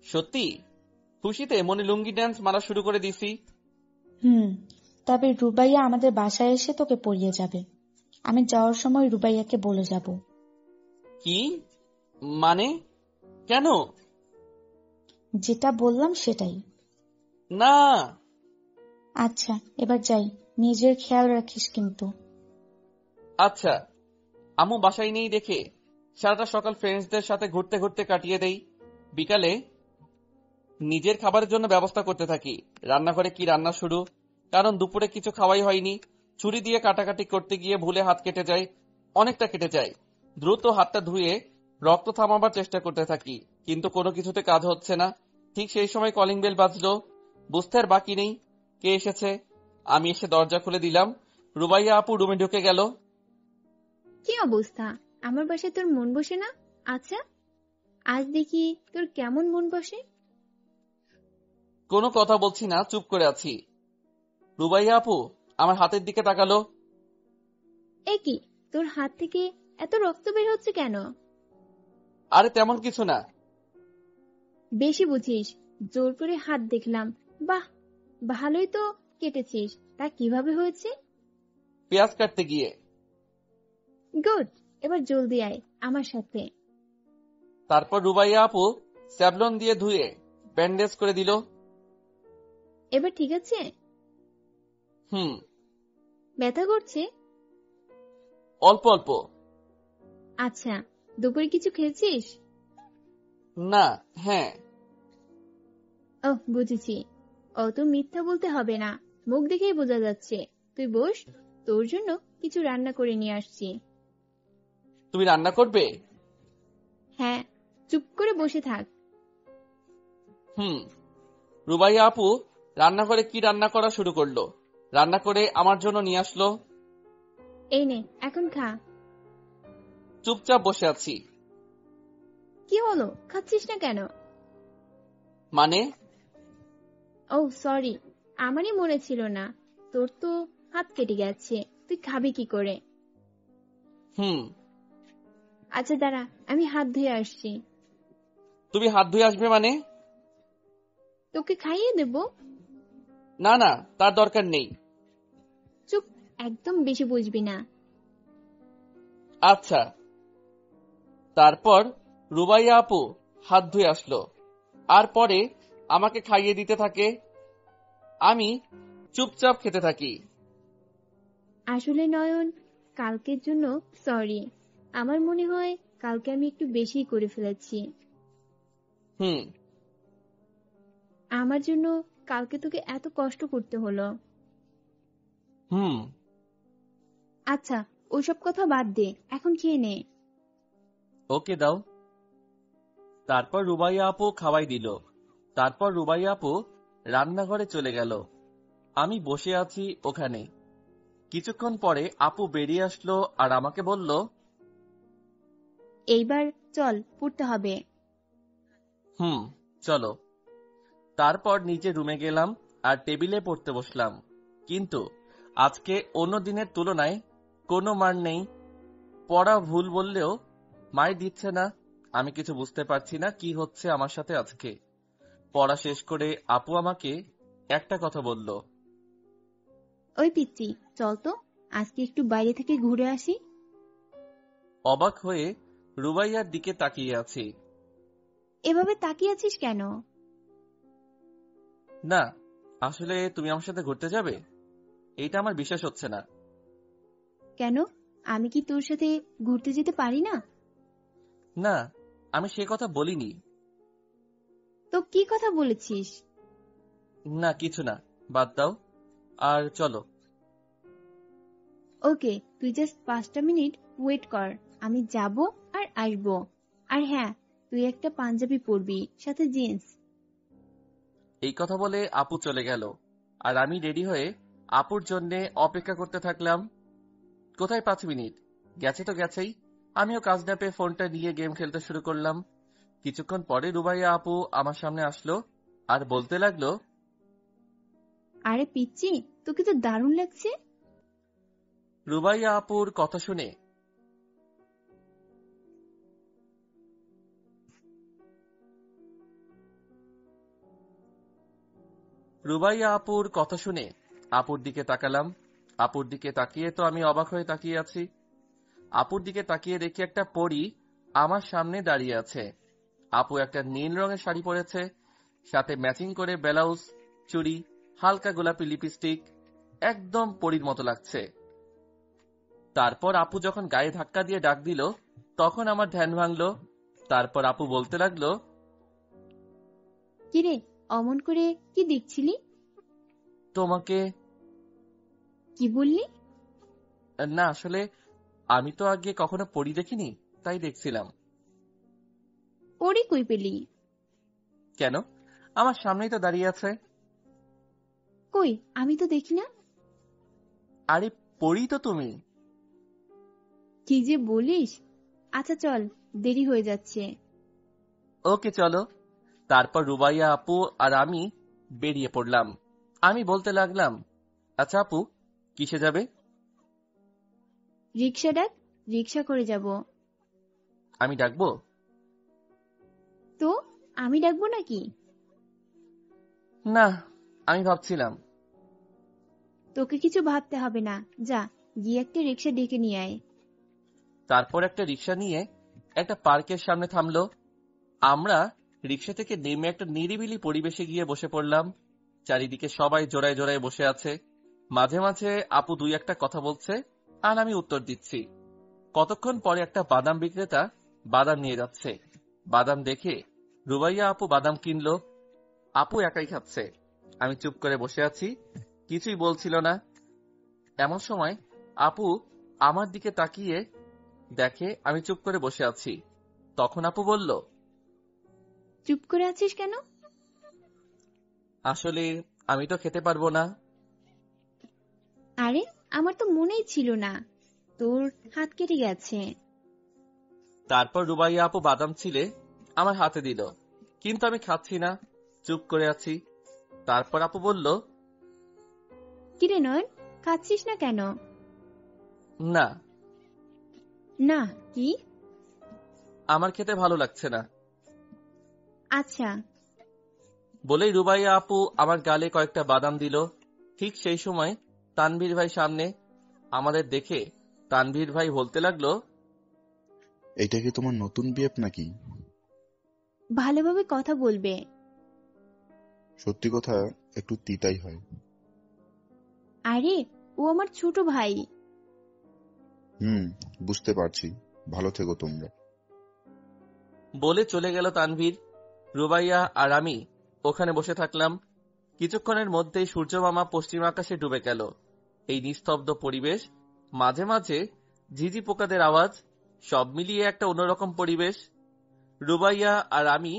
Speaker 1: সত্যি? খুশিতে মনে লুঙ্গি ড্যান্স মারা শুরু করে দিছি।
Speaker 3: তবে রুবাইয়া আমাদের বাসায় এসে তোকে পড়িয়ে যাবে। আমি যাওয়ার সময় রুবাইয়াকে বলে যাব।
Speaker 1: কি মানে? কেন?
Speaker 3: যেটা বললাম সেটাই।
Speaker 1: না।
Speaker 3: আচ্ছা, এবার যাই। নিজের খেয়াল রাখিস কিন্তু।
Speaker 1: আচ্ছা, আম্মু বাসায় নেই দেখে সারাটা সকাল ফ্রেন্ডসদের সাথে ঘুরতে ঘুরতে কাটিয়ে দেই। বিকালে নিজের খাবারের জন্য ব্যবস্থা করতে থাকি। রান্নাঘরে কি রান্না শুরু, কারণ দুপুরে কিছু খাওয়াই হয়নি। ছুরি দিয়ে কাটাকাটি করতে গিয়ে ভুলে হাত কেটে যায়, অনেকটা কেটে যায়। দ্রুত হাতটা ধুয়ে রক্ত থামাবার চেষ্টা করতে থাকি, কিন্তু কোনো কিছুতে কাজ হচ্ছে না। ঠিক সেই সময় কলিং বেল বাজলো। বুঝতে আর বাকি নেই কে এসেছে। আমি এসে দরজা খুলে দিলাম। রুবাইয়া আপু রুমে ঢুকে গেল।
Speaker 2: কি অবস্থা? আমার বাসায় তোর মন বসে না? আচ্ছা, আজ দেখি তোর কেমন মন বসে।
Speaker 1: কোনো কথা বলছি না, চুপ করে আছি। রুবাইয়া আপু আমার হাতের দিকে তাকালো।
Speaker 2: এ কি, তোর হাত থেকে এত রক্ত বের হচ্ছে কেন?
Speaker 1: আরে তেমন কিছু না।
Speaker 2: বেশি বুঝিস, জোর করে হাত দেখলাম। বাহ, ভালোই তো কেটেছিস। তা কিভাবে হয়েছে?
Speaker 1: পেঁয়াজ কাটতে গিয়ে।
Speaker 2: গুড, এবার জলদি আয় আমার সাথে।
Speaker 1: তারপর রুবাইয়া আপু স্যাভলন দিয়ে ধুয়ে ব্যান্ডেজ করে দিল।
Speaker 2: এবার ঠিক আছে?
Speaker 1: হুম।
Speaker 2: ব্যথা করছে?
Speaker 1: অল্প অল্প।
Speaker 2: আচ্ছা, দুপুরে কিছু খেয়েছিস?
Speaker 1: না। হ্যাঁ।
Speaker 2: ওহ, বুঝেছি। অত মিথ্যা বলতে হবে না, মুখ দেখেই বোঝা যাচ্ছে। তুই বস, তোর জন্য কিছু রান্না করে নিয়ে আসছি।
Speaker 1: তুমি রান্না করবে?
Speaker 2: হ্যাঁ, চুপ করে বসে থাক।
Speaker 1: হুম। রুবাইয়া আপু রান্নাঘরে কি রান্না করা শুরু করলো। রান্না করে আমার জন্য নিয়ে আসলো।
Speaker 2: এই নে, এখন খা।
Speaker 1: চুপচাপ বসে আছি।
Speaker 2: কি হলো, খাচ্ছিস না কেন?
Speaker 1: মানে?
Speaker 2: ও সরি, আমারই মনে ছিল না। তোর তো হাত কেটে গেছে, তুই খাবি কি করে?
Speaker 1: হুম।
Speaker 2: আচ্ছা দাঁড়া, আমি হাত ধুয়ে আসছি।
Speaker 1: তুমি হাত ধুয়ে আসবে মানে?
Speaker 2: তোকে খাইয়ে দেব।
Speaker 1: না না, তার দরকার নেই।
Speaker 2: চুপ, একদম বেশি বুঝবি না।
Speaker 1: আচ্ছা। তারপর রুবাইয়া আপু হাত ধুয়ে আসলো, আর পরে আমাকে খাইয়ে দিতে থাকে। আমি চুপচাপ খেতে থাকি।
Speaker 2: আসলে নয়ন, কালকের জন্য সরি। আমার মনে হয় কালকে আমি একটু বেশি করে ফেলেছি।
Speaker 1: হুম।
Speaker 2: আমার জন্য কালকে তোকে এত কষ্ট করতে হলো।
Speaker 1: হুম।
Speaker 2: আচ্ছা, ওইসব কথা বাদ দে, এখন খেয়ে নে।
Speaker 1: ওকে দাও। তারপর রুবাইয়া আপু খাওয়াই দিল। তারপর রুবাইয়া আপু রান্নাঘরে চলে গেল। আমি বসে আছি ওখানে। কিছুক্ষণ পরে আপু বেরিয়ে আসলো আর আমাকে বলল,
Speaker 2: এইবার চল, পড়তে হবে।
Speaker 1: হুম, চলো। তারপর নিচে রুমে গেলাম আর টেবিলে পড়তে বসলাম। কিন্তু আজকে অন্য দিনের তুলনায় কোনো মান নেই। পড়া ভুল বললেও মাই দিচ্ছে না। আমি কিছু বুঝতে পারছি না কি হচ্ছে আমার সাথে আজকে। পড়া শেষ করে আপু আমাকে একটা কথা বলল।
Speaker 2: ওই পিচ্চি, চল তো আজকে একটু বাইরে থেকে ঘুরে আসি।
Speaker 1: অবাক হয়ে রুবাইয়ার দিকে তাকিয়ে আছি।
Speaker 2: এভাবে তাকিয়ে আছিস কেন?
Speaker 1: না, আসলে তুমি আমার সাথে ঘুরতে যাবে, এইটা আমার বিশ্বাস হচ্ছে না।
Speaker 2: কেন, আমি কি তোর সাথে ঘুরতে যেতে পারি না?
Speaker 1: না, আমি সে কথা বলিনি।
Speaker 2: তো কি কথা বলেছিস?
Speaker 1: না, কিছু না, বাদ দাও আর চলো।
Speaker 2: ওকে, তুই জাস্ট 5টা মিনিট ওয়েট কর, আমি যাব আর আসবো। আর হ্যাঁ, তুই একটা পাঞ্জাবি পরবি, সাথে জিন্স।
Speaker 1: এই কথা বলে আপু চলে গেল আর আমি রেডি হয়ে আপুর জন্য অপেক্ষা করতে থাকলাম। কোথায় 5 মিনিট, গেছে তো গেছেই। আমিও কাজ না পেয়ে ফোনটা নিয়ে গেম খেলতে শুরু করলাম। কিছুক্ষণ পরে রুবাইয়া আপু আমার সামনে আসলো আর বলতে লাগলো,
Speaker 2: আরে পিচ্চি, তোকে তো দারুণ লাগছে।
Speaker 1: রুবাইয়া আপুর কথা শুনে আপুর দিকে তাকালাম। আপুর দিকে তাকিয়ে তো আমি অবাক হয়ে তাকিয়ে আছি। আপুর দিকে তাকিয়ে দেখি একটা পরী আমার সামনে দাঁড়িয়ে আছে। আপু একটা নীল রঙের শাড়ি পরেছে, সাথে ম্যাচিং করে ব্লাউজ, চুড়ি, হালকা গোলাপি লিপস্টিক।
Speaker 7: একদম পরীর মতো লাগছে। তারপর আপু যখন গায়ে ধাক্কা দিয়ে ডাক দিল তখন আমার ধ্যান ভাঙলো। তারপর আপু বলতে লাগলো,
Speaker 2: কিরে, অমন করে কি দেখছিলি?
Speaker 7: তোমাকে।
Speaker 2: কি বললি?
Speaker 7: না আসলে আমি তো আগে কখনো পরী দেখিনি, তাই দেখছিলাম।
Speaker 2: ওরে কই পেলি?
Speaker 7: কেন, আমার সামনেই তো দাঁড়িয়ে আছে।
Speaker 2: কই, আমি তো দেখি না।
Speaker 7: আরে পরী তো তুমি।
Speaker 2: কি যে বলিস। আচ্ছা চল, দেরি হয়ে যাচ্ছে।
Speaker 7: ওকে চলো। তারপর রুবাইয়া আপু আর আমি বেরিয়ে পড়লাম। আমি বলতে লাগলাম, আচ্ছা আপু, কিসে যাবে?
Speaker 2: রিক্সা ডাক, রিক্সা করে যাব।
Speaker 7: আমি ডাকবো?
Speaker 2: তো আমি ডাকবো নাকি?
Speaker 7: না, আমি ভাবছিলাম।
Speaker 2: তোকে কিছু ভাবতে হবে না, যা গিয়ে একটা রিক্সা ডেকে নিয়ে আয়।
Speaker 7: তারপর একটা রিক্সা নিয়ে একটা পার্কের সামনে থামলো। আমরা রিক্সা থেকে নেমে একটা নিরিবিলি পরিবেশে গিয়ে বসে পড়লাম। চারিদিকে সবাই জোড়ায় জোড়ায় বসে আছে। মাঝে মাঝে আপু দুই একটা কথা বলছে আর আমি উত্তর দিচ্ছি। কতক্ষণ পরে একটা বাদাম বিক্রেতা বাদাম নিয়ে যাচ্ছে। বাদাম দেখে রুবাইয়া আপু বাদাম কিনলো। আপু একাই খাচ্ছে, আমি চুপ করে বসে আছি, কিছুই বলছিল না। এমন সময় আপু আমার দিকে তাকিয়ে দেখে আমি চুপ করে বসে আছি। তখন আপু বলল,
Speaker 2: চুপ করে আছিস কেন?
Speaker 7: আসলে আমি তো খেতে পারবো না।
Speaker 2: আরে, আমার তো মনেই ছিল না, তোর হাত কেটে গেছে।
Speaker 7: তারপর রুবাইয়া আপু বাদাম ছিলে আমার হাতে দিল, কিন্তু আমি খাচ্ছি না, চুপ করে আছি। তারপর আপু বলল,
Speaker 2: কিরে নয়ন, খাচ্ছিস না কেন?
Speaker 7: না,
Speaker 2: না কি?
Speaker 7: আমার খেতে ভালো লাগছে না।
Speaker 2: আচ্ছা।
Speaker 7: বলেই রুবাইয়া আপু আমার গালে কয়েকটা বাদাম দিল। ঠিক সেই সময় তানভীর ভাই সামনে। আমাদের দেখে তানভীর ভাই বলতে লাগলো,
Speaker 8: এইটা কি তোমার নতুন বিয়েপ নাকি?
Speaker 2: ভালোভাবে কথা বলবে।
Speaker 8: সত্যি কথা একটু তিতাই হয়।
Speaker 2: আরে, ও আমার ছোট ভাই।
Speaker 8: বুঝতে পারছি। ভালো থেকো তোমরা।
Speaker 7: বলে চলে গেল তানভীর। রুবাইয়া আর আমি ওখানে বসে থাকলাম। কিছুক্ষণের মধ্যেই সূর্য মামা পশ্চিম আকাশে ডুবে গেল। এই নিস্তব্ধ পরিবেশ, মাঝে মাঝে ঝিঝি পোকাদের আওয়াজ, সব মিলিয়ে একটা অন্যরকম পরিবেশ। রুবাইয়া আর আমি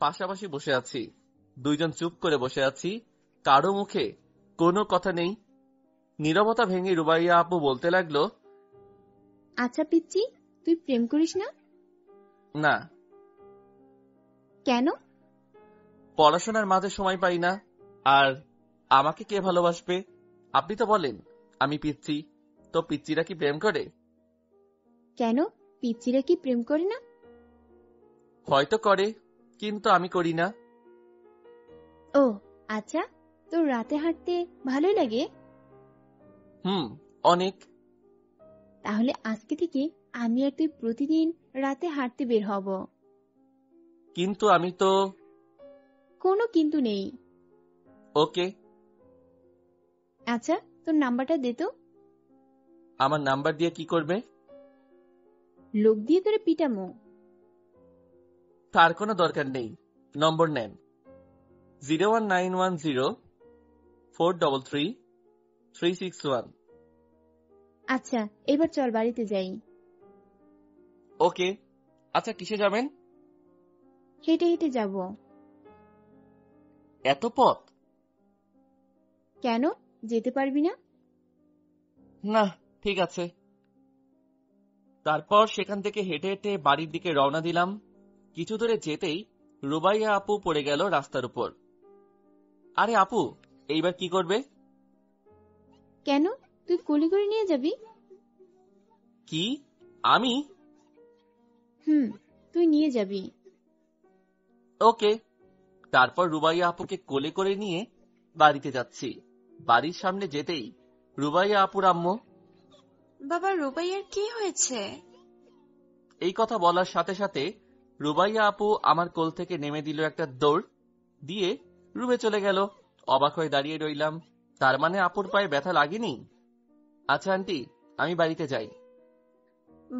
Speaker 7: পাশাপাশি বসে আছি, দুইজন চুপ করে বসে আছি, কারো মুখে কোনো কথা নেই। নীরবতা ভেঙে রুবাইয়া আপু বলতে লাগলো,
Speaker 2: আচ্ছা পিচ্চি, তুই প্রেম করিস না?
Speaker 7: না।
Speaker 2: কেন?
Speaker 7: পড়াশোনার মাঝে সময় পাই না। আর আমাকে কে ভালোবাসবে? আপনি তো বলেন আমি পিচ্চি, তো পিচ্চিরা কি প্রেম করে?
Speaker 2: কেন, পিচ্চিরা কি প্রেম করে না?
Speaker 7: হয়তো করে, কিন্তু আমি করি না।
Speaker 2: ও আচ্ছা, তোর রাতে হাঁটতে ভালোই লাগে?
Speaker 7: অনেক।
Speaker 2: তাহলে আজকে থেকে আমি আর তুই প্রতিদিন রাতে হাঁটতে বের হব।
Speaker 7: কিন্তু আমি তো।
Speaker 2: কোনো কিন্তু নেই।
Speaker 7: ওকে।
Speaker 2: আচ্ছা, তোর নাম্বারটা দে তো।
Speaker 7: আমার নাম্বার দিয়ে কি করবে?
Speaker 2: লোক দিয়ে তোরে পিটামো।
Speaker 7: তার কোনো দরকার নেই, নম্বর নেন 01910433361।
Speaker 2: আচ্ছা, এবার চল বাড়িতে যাই।
Speaker 7: ওকে। আচ্ছা কিসে যাবেন?
Speaker 2: হেঁটে হেঁটে যাব।
Speaker 7: এত পথ?
Speaker 2: কেন, যেতে পারবি না?
Speaker 7: না, ঠিক আছে। তারপর সেখান থেকে হেঁটে হেঁটে বাড়ির দিকে রওনা দিলাম। কিছু দূরে যেতেই রুবাইয়া আপু পড়ে গেল রাস্তার উপর। আরে আপু, এইবার কি করবে?
Speaker 2: কেন, তুই কোলে করে নিয়ে যাবি?
Speaker 7: কি? আমি?
Speaker 2: তুই নিয়ে যাবি।
Speaker 7: ওকে। তারপর রুবাইয়া আপুকে কোলে করে নিয়ে বাড়িতে যাচ্ছি। বাড়ির সামনে যেতেই রুবাইয়া আপুর আম্মু,
Speaker 4: বাবা রুবাইয়ার কি হয়েছে?
Speaker 7: এই কথা বলার সাথে সাথে রুবাইয়া আপু আমার কোল থেকে নেমে দিল একটা দৌড় দিয়ে রুমে চলে গেল। অবাক হয়ে দাঁড়িয়ে রইলাম। তার মানে আপুর পায়ে ব্যথা লাগেনি? আচ্ছা আন্টি, আমি বাড়িতে যাই।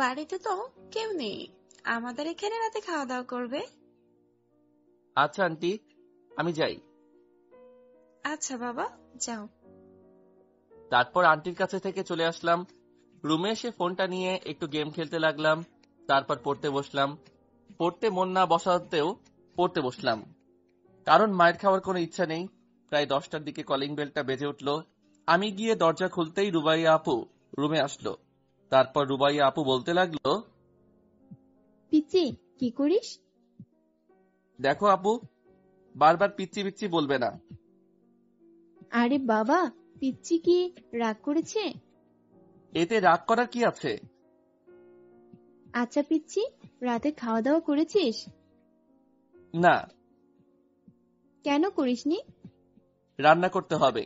Speaker 4: বাড়িতে তো কেউ নেই, আমাদের এখানে রাতে খাওয়া দাওয়া করবে।
Speaker 7: আচ্ছা আন্টি, আমি যাই।
Speaker 4: আচ্ছা বাবা, যাও।
Speaker 7: তারপর আন্টির কাছে থেকে চলে আসলাম। রুমে এসে ফোনটা নিয়ে একটু গেম খেলতে লাগলাম। তারপর পড়তে বসলাম। পড়তে মন না বসাতেও পড়তে বসলাম, কারণ মায়ের খাওয়ার কোনো ইচ্ছা নেই। প্রায় 10টার দিকে কলিং বেলটা বেজে উঠল। আমি গিয়ে দরজা খুলতেই রুবাইয়া আপু রুমে আসলো। তারপর রুবাইয়া আপু বলতে লাগলো,
Speaker 2: পিচ্ছি, কি করিস?
Speaker 7: দেখো আপু, বারবার পিচ্ছি পিচ্ছি বলবে না।
Speaker 2: আরে বাবা, পিচ্ছি কি রাগ করেছে?
Speaker 7: এতে রাগ করার কি আছে?
Speaker 2: আচ্ছা পিচ্ছি, রাতে খাওয়া দাওয়া করেছিস?
Speaker 7: না,
Speaker 2: কেন করিসনি?
Speaker 7: রান্না করতে হবে।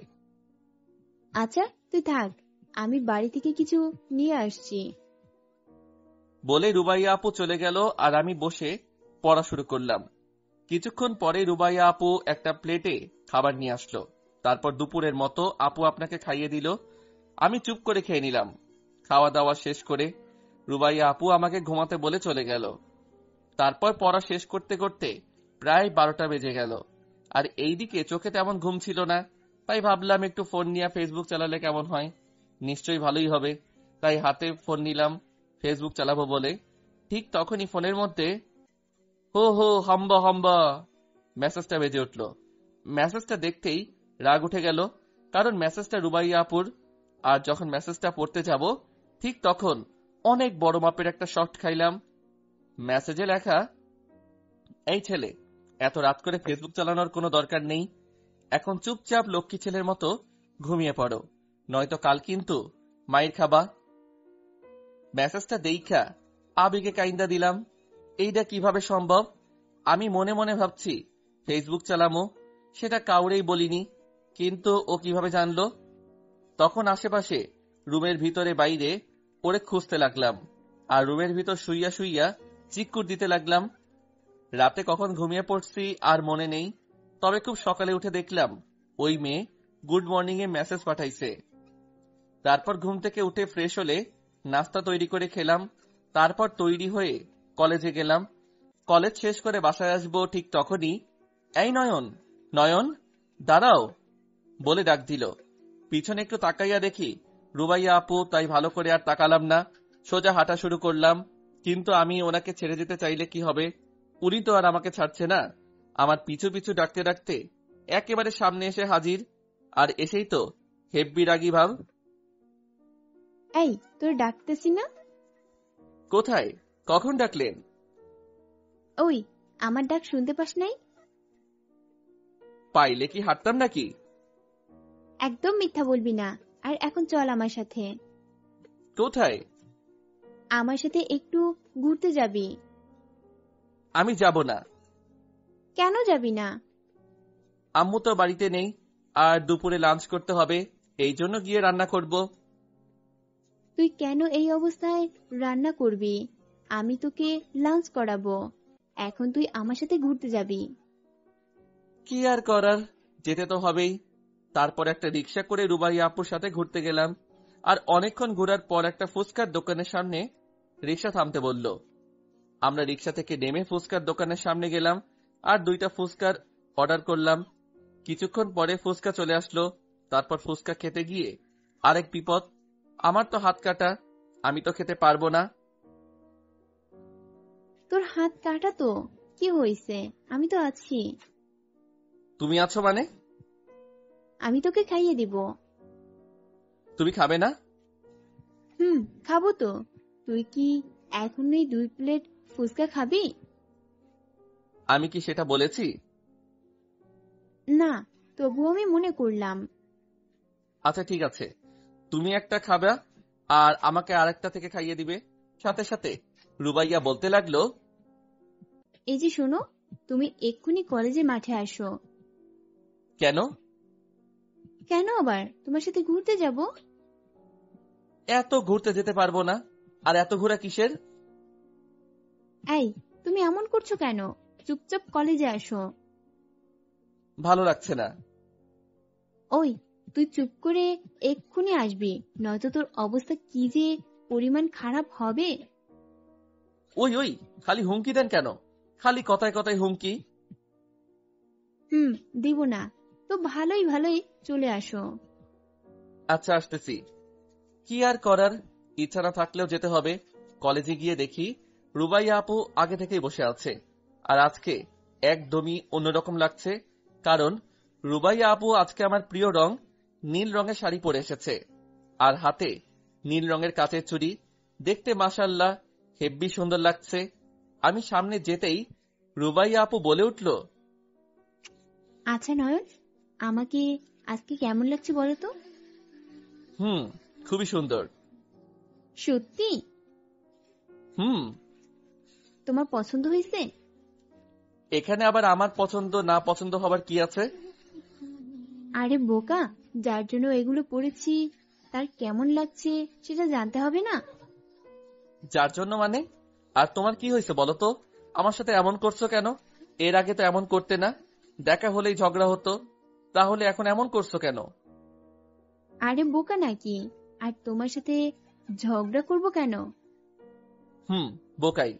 Speaker 2: আচ্ছা তুই থাক, আমি বাড়ি থেকে কিছু নিয়ে আসছি।
Speaker 7: বলে রুবাইয়া আপু চলে গেল আর আমি বসে পড়া শুরু করলাম। কিছুক্ষণ পরে রুবাইয়া আপু একটা প্লেটে খাবার নিয়ে আসলো। তারপর দুপুরের মতো আপু আপনাকে খাইয়ে দিল। আমি চুপ করে খেয়ে নিলাম। খাওয়া দাওয়া শেষ করে রুবাইয়া আপু আমাকে ঘুমাতে বলে চলে গেল। তারপর পড়া শেষ করতে করতে প্রায় 12টা বেজে গেল। আর এইদিকে চোখে তেমন ঘুম ছিল না, তাই ভাবলাম একটু ফোন নিয়ে ফেসবুক চালালে কেমন হয়। নিশ্চয়ই ভালোই হবে, তাই হাতে ফোন নিলাম ফেসবুক চালাবো বলে। ঠিক তখনই ফোনের মধ্যে হো হো হাম্বা হাম্বা মেসেজটা বেজে উঠল। মেসেজটা দেখতেই রাগ উঠে গেল, কারণ মেসেজটা রুবাইয়া আপুর। আর যখন মেসেজটা পড়তে যাব, ঠিক তখন অনেক বড় মাপের একটা শট খাইলাম। মেসেজে লেখা, এই ছেলে, এত রাত করে ফেসবুক চালানোর কোনো দরকার নেই। এখন চুপচাপ লক্ষ্মী ছেলের মতো ঘুমিয়ে পড়ো, নয়তো কাল কিন্তু মাইর খাবা। মেসেজটা দেইখা আবেগে কাইন্দা দিলাম। এইটা কিভাবে সম্ভব? আমি মনে মনে ভাবছি ফেসবুক চালামো, সেটা কাউরেই বলিনি, কিন্তু ও কিভাবে জানলো? তখন আশেপাশে রুমের ভিতরে বাইরে ওরে খুঁজতে লাগলাম, আর রুমের ভিতর শুইয়া শুইয়া চিৎকুর দিতে লাগলাম। রাতে কখন ঘুমিয়ে পড়ছি আর মনে নেই, তবে খুব সকালে উঠে দেখলাম ওই মেয়ে গুড মর্নিং এ মেসেজ পাঠাইছে। তারপর ঘুম থেকে উঠে ফ্রেশ হলে নাস্তা তৈরি করে খেলাম। তারপর তৈরি হয়ে কলেজে গেলাম। কলেজ শেষ করে বাসায় আসবো ঠিক তখনই এই নয়ন, নয়ন দাঁড়াও বলে ডাক দিল। পিছনে একটু তাকাইয়া দেখি রুবাইয়া আপু, তাই ভালো করে আর তাকালাম না, সোজা হাঁটা শুরু করলাম। কিন্তু আমি ওনাকে ছেড়ে যেতে চাইলে কি হবে? উনি তো আর আমাকে ছাড়ছে না। আমার পিছু পিছু ডাকতে ডাকতে একেবারে সামনে এসে হাজির, আর এসেই তো হেব্বি রাগী ভাব।
Speaker 2: এই, তোর ডাকতেছি না?
Speaker 7: কোথায়? কখন ডাকলেন?
Speaker 2: ওই, আমার ডাক শুনতে পাস নাই?
Speaker 7: পাইলে কি হাঁটতাম নাকি?
Speaker 2: একদম মিথ্যা বলবি না। আর এখন চল আমার সাথে।
Speaker 7: কোথায়?
Speaker 2: আমার সাথে একটু ঘুরতে যাবি।
Speaker 7: আমি যাব না।
Speaker 2: কেন যাবি না?
Speaker 7: আম্মু তো বাড়িতে নেই, আর দুপুরে লাঞ্চ করতে হবে, এই জন্য গিয়ে রান্না করব।
Speaker 2: তুই কেন এই অবস্থায় রান্না করবি? আমি তোকে লাঞ্চ করাবো। এখন তুই আমার সাথে ঘুরতে যাবি।
Speaker 7: কি আর করার, যেতে তো হবেই। তারপর একটা রিক্সা করে রুবাইয়া আপুর সাথে ঘুরতে গেলাম। আর অনেকক্ষণ ঘোরার পর একটা ফুচকার দোকানের সামনে রিক্সা থামতে বলল। আমরা রিক্সা থেকে নেমে ফুচকার দোকানের সামনে গেলাম আর 2টা ফুচকার অর্ডার করলাম। কিছুক্ষণ পরে ফুচকা চলে আসলো। তারপর ফুচকা খেতে গিয়ে আরেক বিপদ, আমার তো হাত কাটা, আমি তো খেতে পারবো না।
Speaker 2: তোর হাত কাটা তো, কি হয়েছে? আমি তো আছি।
Speaker 7: তুমি আছো মানে?
Speaker 2: আমি তোকে খাইয়ে দিব।
Speaker 7: তুমি খাবে না?
Speaker 2: খাবো তো। তুই কি এখনই 2 প্লেট ফুচকা খাবি?
Speaker 7: আমি কি সেটা বলেছি?
Speaker 2: না, তবুও আমি মনে করলাম।
Speaker 7: আচ্ছা ঠিক আছে, তুমি একটা খাবে আর আমাকে আরেকটা থেকে খাইয়ে দিবে। সাথে সাথে রুবাইয়া বলতে লাগলো,
Speaker 2: এই যে শোনো, তুমি এক্ষুনি কলেজের মাঠে আসো।
Speaker 7: কেন?
Speaker 2: কেন আবার? তোমার সাথে ঘুরতে যাব।
Speaker 7: এত ঘুরতে যেতে পারবো না। আর এত ঘোরা কিসের?
Speaker 2: এই, তুমি এমন করছো কেন? চুপচাপ কলেজে আসো।
Speaker 7: ভালো লাগছে না।
Speaker 2: ওই, তুই চুপ করে এক্ষুনি আসবি, নয়তো তোর অবস্থা কি যে পরিমাণ খারাপ হবে।
Speaker 7: ওই ওই, খালি হুমকি দেন কেন? খালি কথায় কথায় হুমকি।
Speaker 2: দিব না তো ভালোই ভালোই চলে আসো।
Speaker 7: আচ্ছা, আসতেছি। কি আর করার, ইচ্ছা না থাকলেও যেতে হবে। কলেজে গিয়ে দেখি রুবাইয়া আপু আগে থেকেই বসে আছে। আর আজকে একদমই অন্যরকম লাগছে, কারণ রুবাইয়া আপু আজকে আমার প্রিয় রং নীল রঙের শাড়ি পরে এসেছে, আর হাতে নীল রঙের কাচের চুড়ি। দেখতে মাশাআল্লাহ হেব্বি সুন্দর লাগছে। আমি সামনে যেতেই রুবাইয়া আপু বলে উঠল,
Speaker 2: আচ্ছা নয়ন, আমাকে আজকে কেমন লাগছে বলো তো?
Speaker 7: খুবই সুন্দর।
Speaker 2: সত্যি?
Speaker 7: হুম।
Speaker 2: তোমার পছন্দ হয়েছে?
Speaker 7: এখানে আবার আমার পছন্দ না পছন্দ হবার কি আছে?
Speaker 2: আরে বোকা, যার জন্য এগুলো পড়েছি তার কেমন লাগছে সেটা জানতে হবে না?
Speaker 7: যার জন্য মানে? আর তোমার কি হয়েছে বলো তো? আমার সাথে এমন করছো কেন? এর আগে তো এমন করতে না, দেখা হলেই ঝগড়া হতো। তাহলে এখন এমন করছো কেন?
Speaker 2: আরে বোকা নাকি, আর তোমার সাথে ঝগড়া করব কেন?
Speaker 7: বোকাই।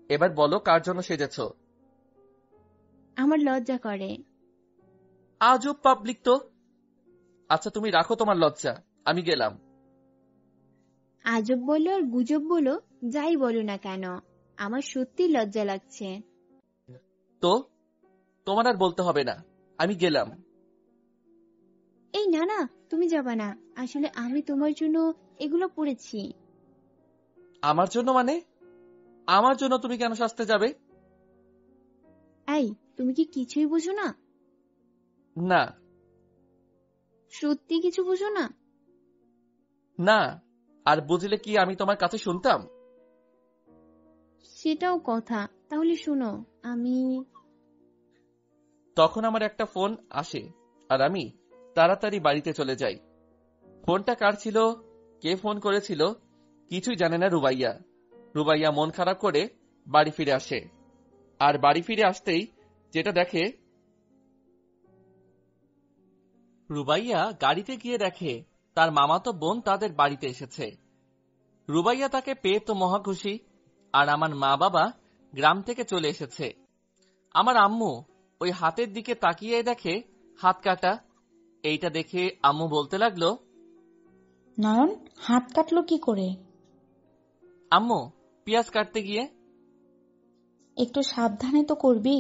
Speaker 7: এবার বলো কার জন্য সেজেছো?
Speaker 2: আমার লজ্জা করে।
Speaker 7: আজব পাবলিক তো। আচ্ছা, তুমি রাখো তোমার লজ্জা, আমি গেলাম।
Speaker 2: আজব বলো আর গুজব বলো, যাই বলো না কেন, আমার সত্যি লজ্জা লাগছে।
Speaker 7: তো তোমার আর বলতে হবে না, আমি গেলাম।
Speaker 2: এই না না, তুমি যাবা না, আসলে আমি তোমার জন্য এগুলো পড়েছি।
Speaker 7: আমার জন্য মানে? আমার জন্য তুমি কেন সাজতে যাবে?
Speaker 2: এই, তুমি কি কিছুই বুঝো না?
Speaker 7: না।
Speaker 2: সত্যি কিছু বুঝো না?
Speaker 7: না, আর বুঝলে কি আমি তোমার কাছে শুনতাম?
Speaker 2: সেটাও কথা, তাহলে শোনো। আমি
Speaker 7: তখন আমার একটা ফোন আসে, আর আমি তাড়াতাড়ি বাড়িতে চলে যাই। ফোনটা কার ছিল, কে ফোন করেছিল, কিছুই জানে না রুবাইয়া। রুবাইয়া মন খারাপ করে বাড়ি ফিরে আসে, আর বাড়ি ফিরে আসতেই যেটা দেখে, রুবাইয়া গাড়িতে গিয়ে দেখে তার মামাতো বোন তাদের বাড়িতে এসেছে। রুবাইয়া তাকে পেয়ে তো মহা খুশি, আর আমার মা বাবা গ্রাম থেকে চলে এসেছে। আমার আম্মু ওই হাতের দিকে তাকিয়ে দেখে হাত কাটা। এইটা দেখে আম্মু বলতে লাগলো,
Speaker 3: নয়ন, হাত কাটলো কি করে?
Speaker 7: আম্মু পেঁয়াজ কাটতে গিয়ে।
Speaker 3: একটু সাবধানে তো করবি।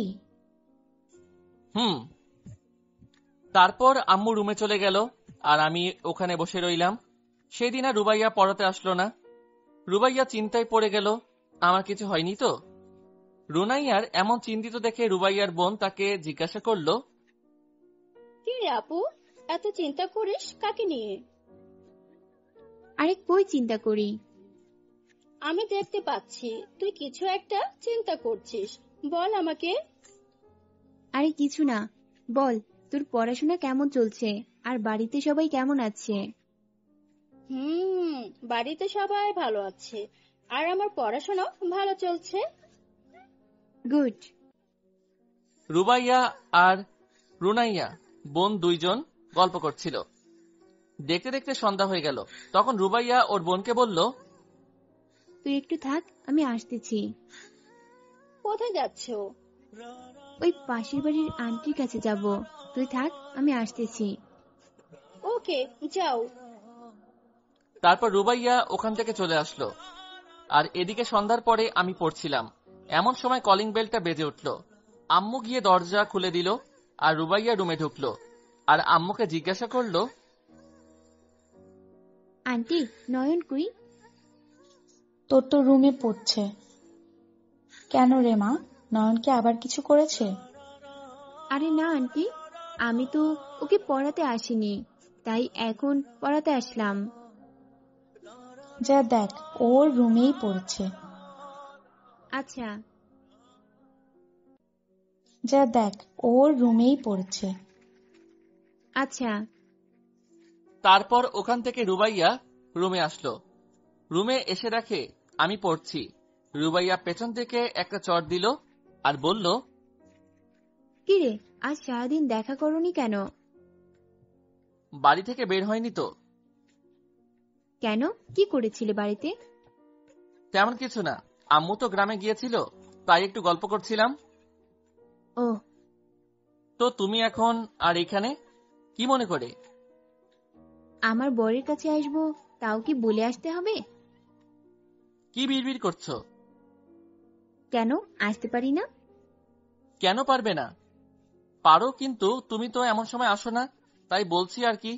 Speaker 7: তারপর আম্মু রুমে চলে গেল, আর আমি ওখানে বসে রইলাম। সেদিন আর রুবাইয়া পড়াতে আসলো না। রুবাইয়া চিন্তায় পড়ে গেল, আমার কিছু হয়নি তো। রুনাইয়ার এমন চিন্তিত দেখে রুবাইয়ার বোন তাকে জিজ্ঞাসা করলো,
Speaker 9: কি রে আপু, এত চিন্তা করিস কাকে নিয়ে?
Speaker 2: আরে কই চিন্তা করি,
Speaker 9: আমি দেখতে পাচ্ছি তুই কিছু একটা চিন্তা করছিস, বল আমাকে।
Speaker 2: আরে কিছু না, বল তোর পড়াশোনা কেমন চলছে, আর বাড়িতে সবাই কেমন আছে?
Speaker 9: বাড়িতে সবাই ভালো আছে, আর আমার পড়াশোনাও ভালো চলছে।
Speaker 2: গুড।
Speaker 7: রুবাইয়া আর রুনাইয়া বোন দুইজন গল্প করছিল। দেখতে দেখতে সন্ধ্যা হয়ে গেল। তখন রুবাইয়া ওর বোনকে বলল,
Speaker 2: তুই একটু থাক, আমি আসতেছি।
Speaker 9: কোথায় যাচ্ছ?
Speaker 2: ওই পাশের বাড়ির আন্টির কাছে যাব, তুই থাক, আমি আসতেছি।
Speaker 9: ওকে, যাও।
Speaker 7: তারপর রুবাইয়া ওখান থেকে চলে আসলো, আর এদিকে সন্ধ্যার পরে আমি পড়ছিলাম। এমন সময় কলিং বেলটা বেজে উঠল। আম্মু গিয়ে দরজা খুলে দিল, আর রুবাইয়া রুমে ঢুকলো, আর আম্মুকে জিজ্ঞাসা করলো,
Speaker 2: আন্টি, নয়ন কই?
Speaker 3: তোর তো রুমে পড়ছে। কেন রে মা, নয়নকে আবার কিছু করেছে?
Speaker 2: আরে না আন্টি, আমি তো ওকে পড়াতে আসিনি, তাই এখন পড়াতে আসলাম।
Speaker 3: যা দেখ, ওর রুমেই পড়ছে।
Speaker 2: আচ্ছা।
Speaker 3: যা দেখ, ওর রুমেই পড়ছে।
Speaker 2: আচ্ছা।
Speaker 7: তারপর ওখান থেকে রুবাইয়া রুমে আসলো। রুমে এসে দেখে আমি পড়ছি। রুবাইয়া পেছন থেকে একটা চড় দিল, আর বলল,
Speaker 2: কিরে, আজ সারাদিন দেখা করনি কেন?
Speaker 7: বাড়ি থেকে বের হয়নি তো?
Speaker 2: কেন, কি করেছিলে বাড়িতে?
Speaker 7: তেমন কিছু না, আম্মু তো গ্রামে গিয়েছিল, তাই একটু গল্প করছিলাম।
Speaker 2: ও,
Speaker 7: তো তুমি এখন আর এখানে কি মনে করে?
Speaker 2: আমার বরের কাছে আসবো, তাও কি বলে আসতে হবে?
Speaker 7: কি বিড়বিড় করছো?
Speaker 2: কেন আসতে পারি না?
Speaker 7: কেন পারবে না? পারো, কিন্তু তুমি তো এমন সময় আসো না, তাই বলছি আর কি।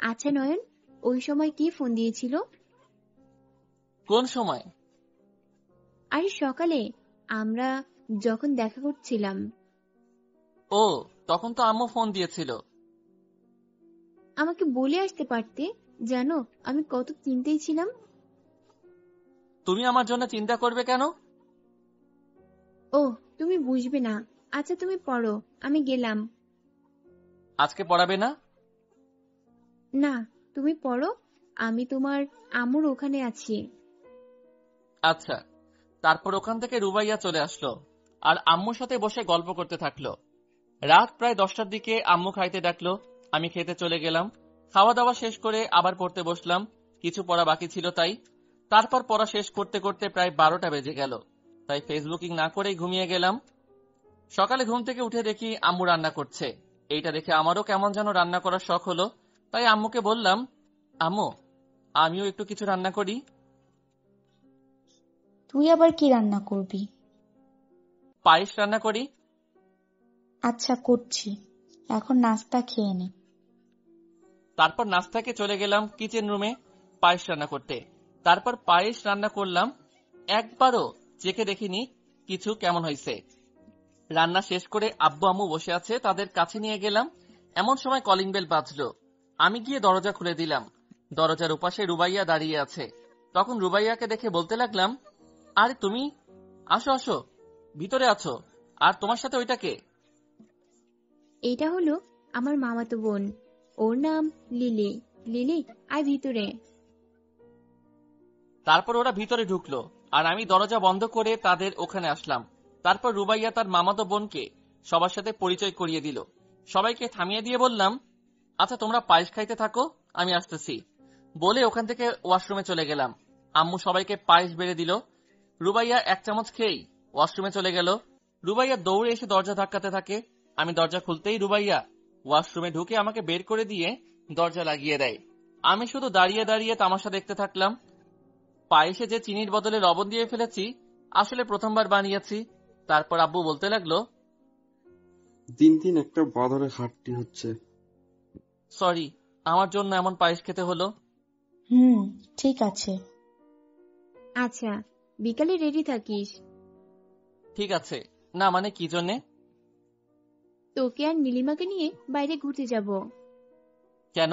Speaker 2: আচ্ছা নয়ন, ওই সময় কি ফোন দিয়েছিল?
Speaker 7: কোন সময়?
Speaker 2: আরে সকালে, আমরা যখন দেখা করছিলাম।
Speaker 7: ও, তখন তো আম্মু ফোন দিয়েছিল।
Speaker 2: আমাকে বলে আসতে পারতে, জানো আমি কত চিন্তায় ছিলাম।
Speaker 7: তুমি আমার জন্য চিন্তা করবে কেন?
Speaker 2: ও, তুমি বুঝবে না। আচ্ছা তুমি পড়ো, আমি গেলাম।
Speaker 7: আজকে পড়াবে না?
Speaker 2: না, তুমি পড়ো, আমি তোমার আম্মুর ওখানে আছি।
Speaker 7: আচ্ছা। তারপর ওখান থেকে রুবাইয়া চলে আসলো আর আম্মুর সাথে বসে গল্প করতে থাকলো। রাত প্রায় 10টার দিকে আম্মু খাইতে ডাকলো, আমি খেতে চলে গেলাম। খাওয়া দাওয়া শেষ করে আবার পড়তে বসলাম, কিছু পড়া বাকি ছিল তাই। তারপর পড়া শেষ করতে করতে প্রায় 12টা বেজে গেল, তাই ফেসবুকিং না করেই ঘুমিয়ে গেলাম। সকালে ঘুম থেকে উঠে দেখি আম্মু রান্না করছে। এইটা দেখে আমারও কেমন যেন রান্না করার শখ হলো, তাই আম্মুকে বললাম, আম্মু আমিও একটু কিছু রান্না করি।
Speaker 3: তুই আবার কি রান্না করবি?
Speaker 7: পায়েস রান্না করি।
Speaker 3: আচ্ছা করছি, এখন নাস্তা খেয়ে নে।
Speaker 7: তারপর নাস্তাকে চলে গেলাম কিচেন রুমে পায়েস রান্না করতে। তারপর পায়েস রান্না করলাম, একবারও চেখে দেখিনি কিছু কেমন হয়েছে। রান্না শেষ করে আব্বু আম্মু বসে আছে, তাদের কাছে নিয়ে গেলাম। এমন সময় কলিং বেল বাজলো। আমি গিয়ে দরজা খুলে দিলাম। দরজার ওপাশে রুবাইয়া দাঁড়িয়ে আছে। তখন রুবাইয়াকে দেখে বলতে লাগলাম, আরে তুমি, আসো আসো, ভিতরে আছো। আর তোমার সাথে ওইটা কে?
Speaker 2: এটা হলো আমার মামাতো বোন, ওর নাম লিলি। লিলি, আয় ভিতরে।
Speaker 7: তারপর ওরা ভিতরে ঢুকলো আর আমি দরজা বন্ধ করে তাদের ওখানে আসলাম। তারপর রুবাইয়া তার মামাতো বোনকে সবার সাথে পরিচয় করিয়ে দিল। সবাইকে থামিয়ে দিয়ে বললাম, আচ্ছা তোমরা পায়েস খাইতে থাকো, আমি আসতেছি। বলে ওখান থেকে ওয়াশরুমে চলে গেলাম। আম্মু সবাইকে পায়েস বেড়ে দিল। রুবাইয়া 1 চামচ খেয়েই ওয়াশরুমে চলে গেল। রুবাইয়া দৌড়ে এসে দরজা ধাক্কাতে থাকে। আমি দরজা খুলতেই রুবাইয়া ওয়াশরুমে ঢুকে আমাকে বের করে দিয়ে দরজা লাগিয়ে দেয়। আমি শুধু দাঁড়িয়ে দাঁড়িয়ে তামাশা দেখতে থাকলাম। পায়েসে যে চিনির বদলে লবণ দিয়ে ফেলেছি, আসলে প্রথমবার বানিয়েছি। তারপর আব্বু বলতে লাগলো,
Speaker 10: দিন দিন একটা বাঁদরে ঘাটতি হচ্ছে।
Speaker 7: সরি, আমার জন্য এমন পায়েস খেতে হলো।
Speaker 3: ঠিক আছে।
Speaker 2: আচ্ছা, বিকালে রেডি থাকিস।
Speaker 7: ঠিক আছে। না মানে কি জন্যে?
Speaker 2: তোকে আর নীলিমাকে নিয়ে বাইরে ঘুরতে যাব।
Speaker 7: কেন?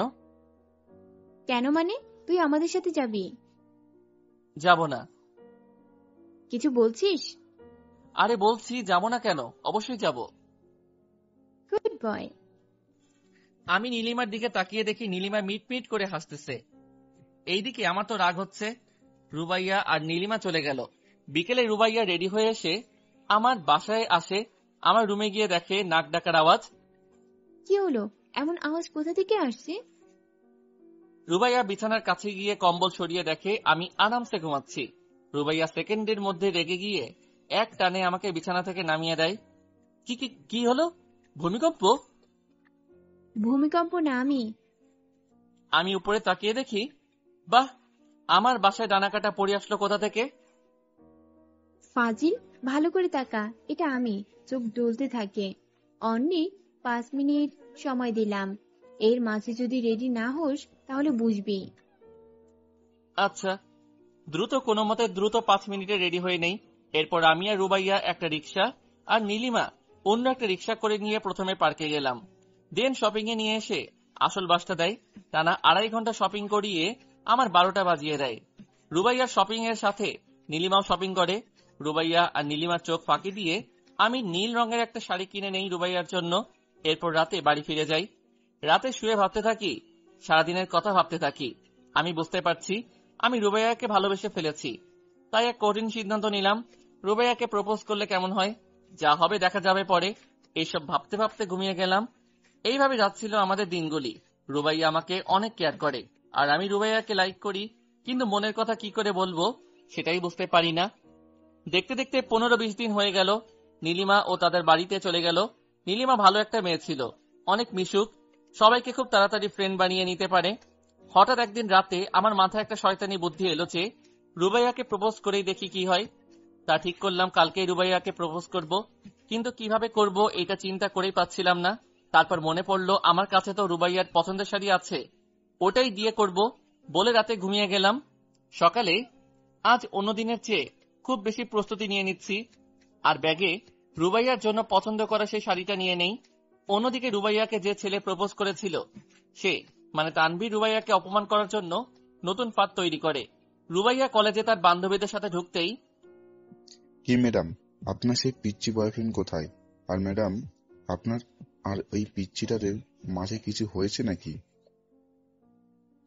Speaker 2: কেন মানে, তুই আমাদের সাথে যাবি।
Speaker 7: যাব না।
Speaker 2: কিছু বলছিস?
Speaker 7: আরে বলছি যাব না কেন, অবশ্যই যাব।
Speaker 2: Good boy.
Speaker 7: আমি নীলিমার দিকে তাকিয়ে দেখি নীলিমা মিট মিট করে হাসতেছে। এইদিকে আমার তো রাগ হচ্ছে। রুবাইয়া আর নীলিমা চলে গেল। বিকেলে রুবাইয়া রেডি হয়ে এসে আমার বাসায় আসে। আমার রুমে গিয়ে দেখে নাক ডাকার আওয়াজ।
Speaker 2: কি হলো, এমন আওয়াজ কোথা থেকে আসছে?
Speaker 7: রুবাইয়া বিছানার কাছে গিয়ে কম্বল সরিয়ে দেখে আমি আরামসে ঘুমাচ্ছি। রুবাইয়া সেকেন্ডের মধ্যে রেগে গিয়ে এক টানে আমাকে বিছানা থেকে নামিয়ে দেয়। কি কি কি হলো? ভূমিকম্প?
Speaker 2: ভূমিকম্প না,
Speaker 7: আমি উপরে তাকিয়ে দেখি, বাহ, আমার বাসায় ডানাকাটা পড়ে আসলো কোথা থেকে?
Speaker 2: ফাজিল, ভালো করে তাকা, এটা আমি। চোখ ডলতে থাকে। অনলি 5 মিনিট সময় দিলাম, এর মাঝে যদি রেডি না হোস তাহলে বুঝবি।
Speaker 7: আচ্ছা, কোনো মতে দ্রুত 5 মিনিটে রেডি হয়ে নেই। এরপর আমি আর রুবাইয়া একটা রিক্সা আর নীলিমা অন্য একটা রিক্সা করে নিয়ে প্রথমে পার্কে গেলাম। দেন শপিং এ নিয়ে এসে আসল বাসটা দেয়। টানা 2.5 ঘন্টা শপিং করিয়ে আমার 12টা বাজিয়ে দেয়। রুবাইয়ার শপিং এর সাথে নীলিমাও শপিং করে। রুবাইয়া আর নীলিমার চোখ ফাঁকি দিয়ে আমি নীল রঙের একটা শাড়ি কিনে নেই রুবাইয়ার জন্য। এরপর রাতে বাড়ি ফিরে যাই। রাতে শুয়ে ভাবতে থাকি, সারাদিনের কথা ভাবতে থাকি। আমি বুঝতে পারছি আমি রুবাইয়াকে ভালোবেসে ফেলেছি। তাই এক কঠিন সিদ্ধান্ত নিলাম, রুবাইয়াকে প্রপোজ করলে কেমন হয়। যা হবে দেখা যাবে পরে। এইসব ভাবতে ভাবতে ঘুমিয়ে গেলাম। এইভাবে যাচ্ছিল আমাদের দিনগুলি। রুবাইয়া আমাকে অনেক কেয়ার করে, আর আমি রুবাইয়াকে লাইক করি, কিন্তু মনের কথা কি করে বলবো সেটাই বুঝতে পারি না। দেখতে দেখতে 15-20 দিন হয়ে গেল। নীলিমা ও তাদের বাড়িতে চলে গেল। নীলিমা ভালো একটা মেয়ে ছিল, অনেক মিশুক, সবাইকে খুব তাড়াতাড়ি ফ্রেন্ড বানিয়ে নিতে পারে। হঠাৎ একদিন রাতে আমার মাথায় একটা শয়তানি বুদ্ধি এলো যে রুবাইয়াকে প্রপোজ করেই দেখি কি হয়। তা ঠিক করলাম কালকেই রুবাইয়াকে প্রপোজ করব, কিন্তু কিভাবে করব এটা চিন্তা করেই পাচ্ছিলাম না। তারপর মনে পড়লো আমার কাছে তো রুবাইয়ার পছন্দের শাড়ি আছে, ওটাই দিয়ে করব বলে রাতে ঘুমিয়ে গেলাম। সকালে আজ অন্য দিনের চেয়ে খুব বেশি প্রস্তুতি নিয়ে নিচ্ছি, আর ব্যাগে রুবাইয়ার জন্য পছন্দ করা সেই শাড়িটা নিয়ে নেই। অন্যদিকে রুবাইয়াকে যে ছেলে প্রপোজ করেছিল সে মানে তানভীর রুবাইয়াকে অপমান করার জন্য নতুন ফাঁদ তৈরি করে। রুবাইয়া কলেজে তার বান্ধবীদের সাথে ঢুকতেই,
Speaker 8: কি ম্যাডাম, আপনার সেই পিচ্চি বয়ফ্রেন্ড কোথায়? আর ম্যাডাম, আপনার আর ওই পিচ্চিটাদের মাঝে কিছু হয়েছে নাকি?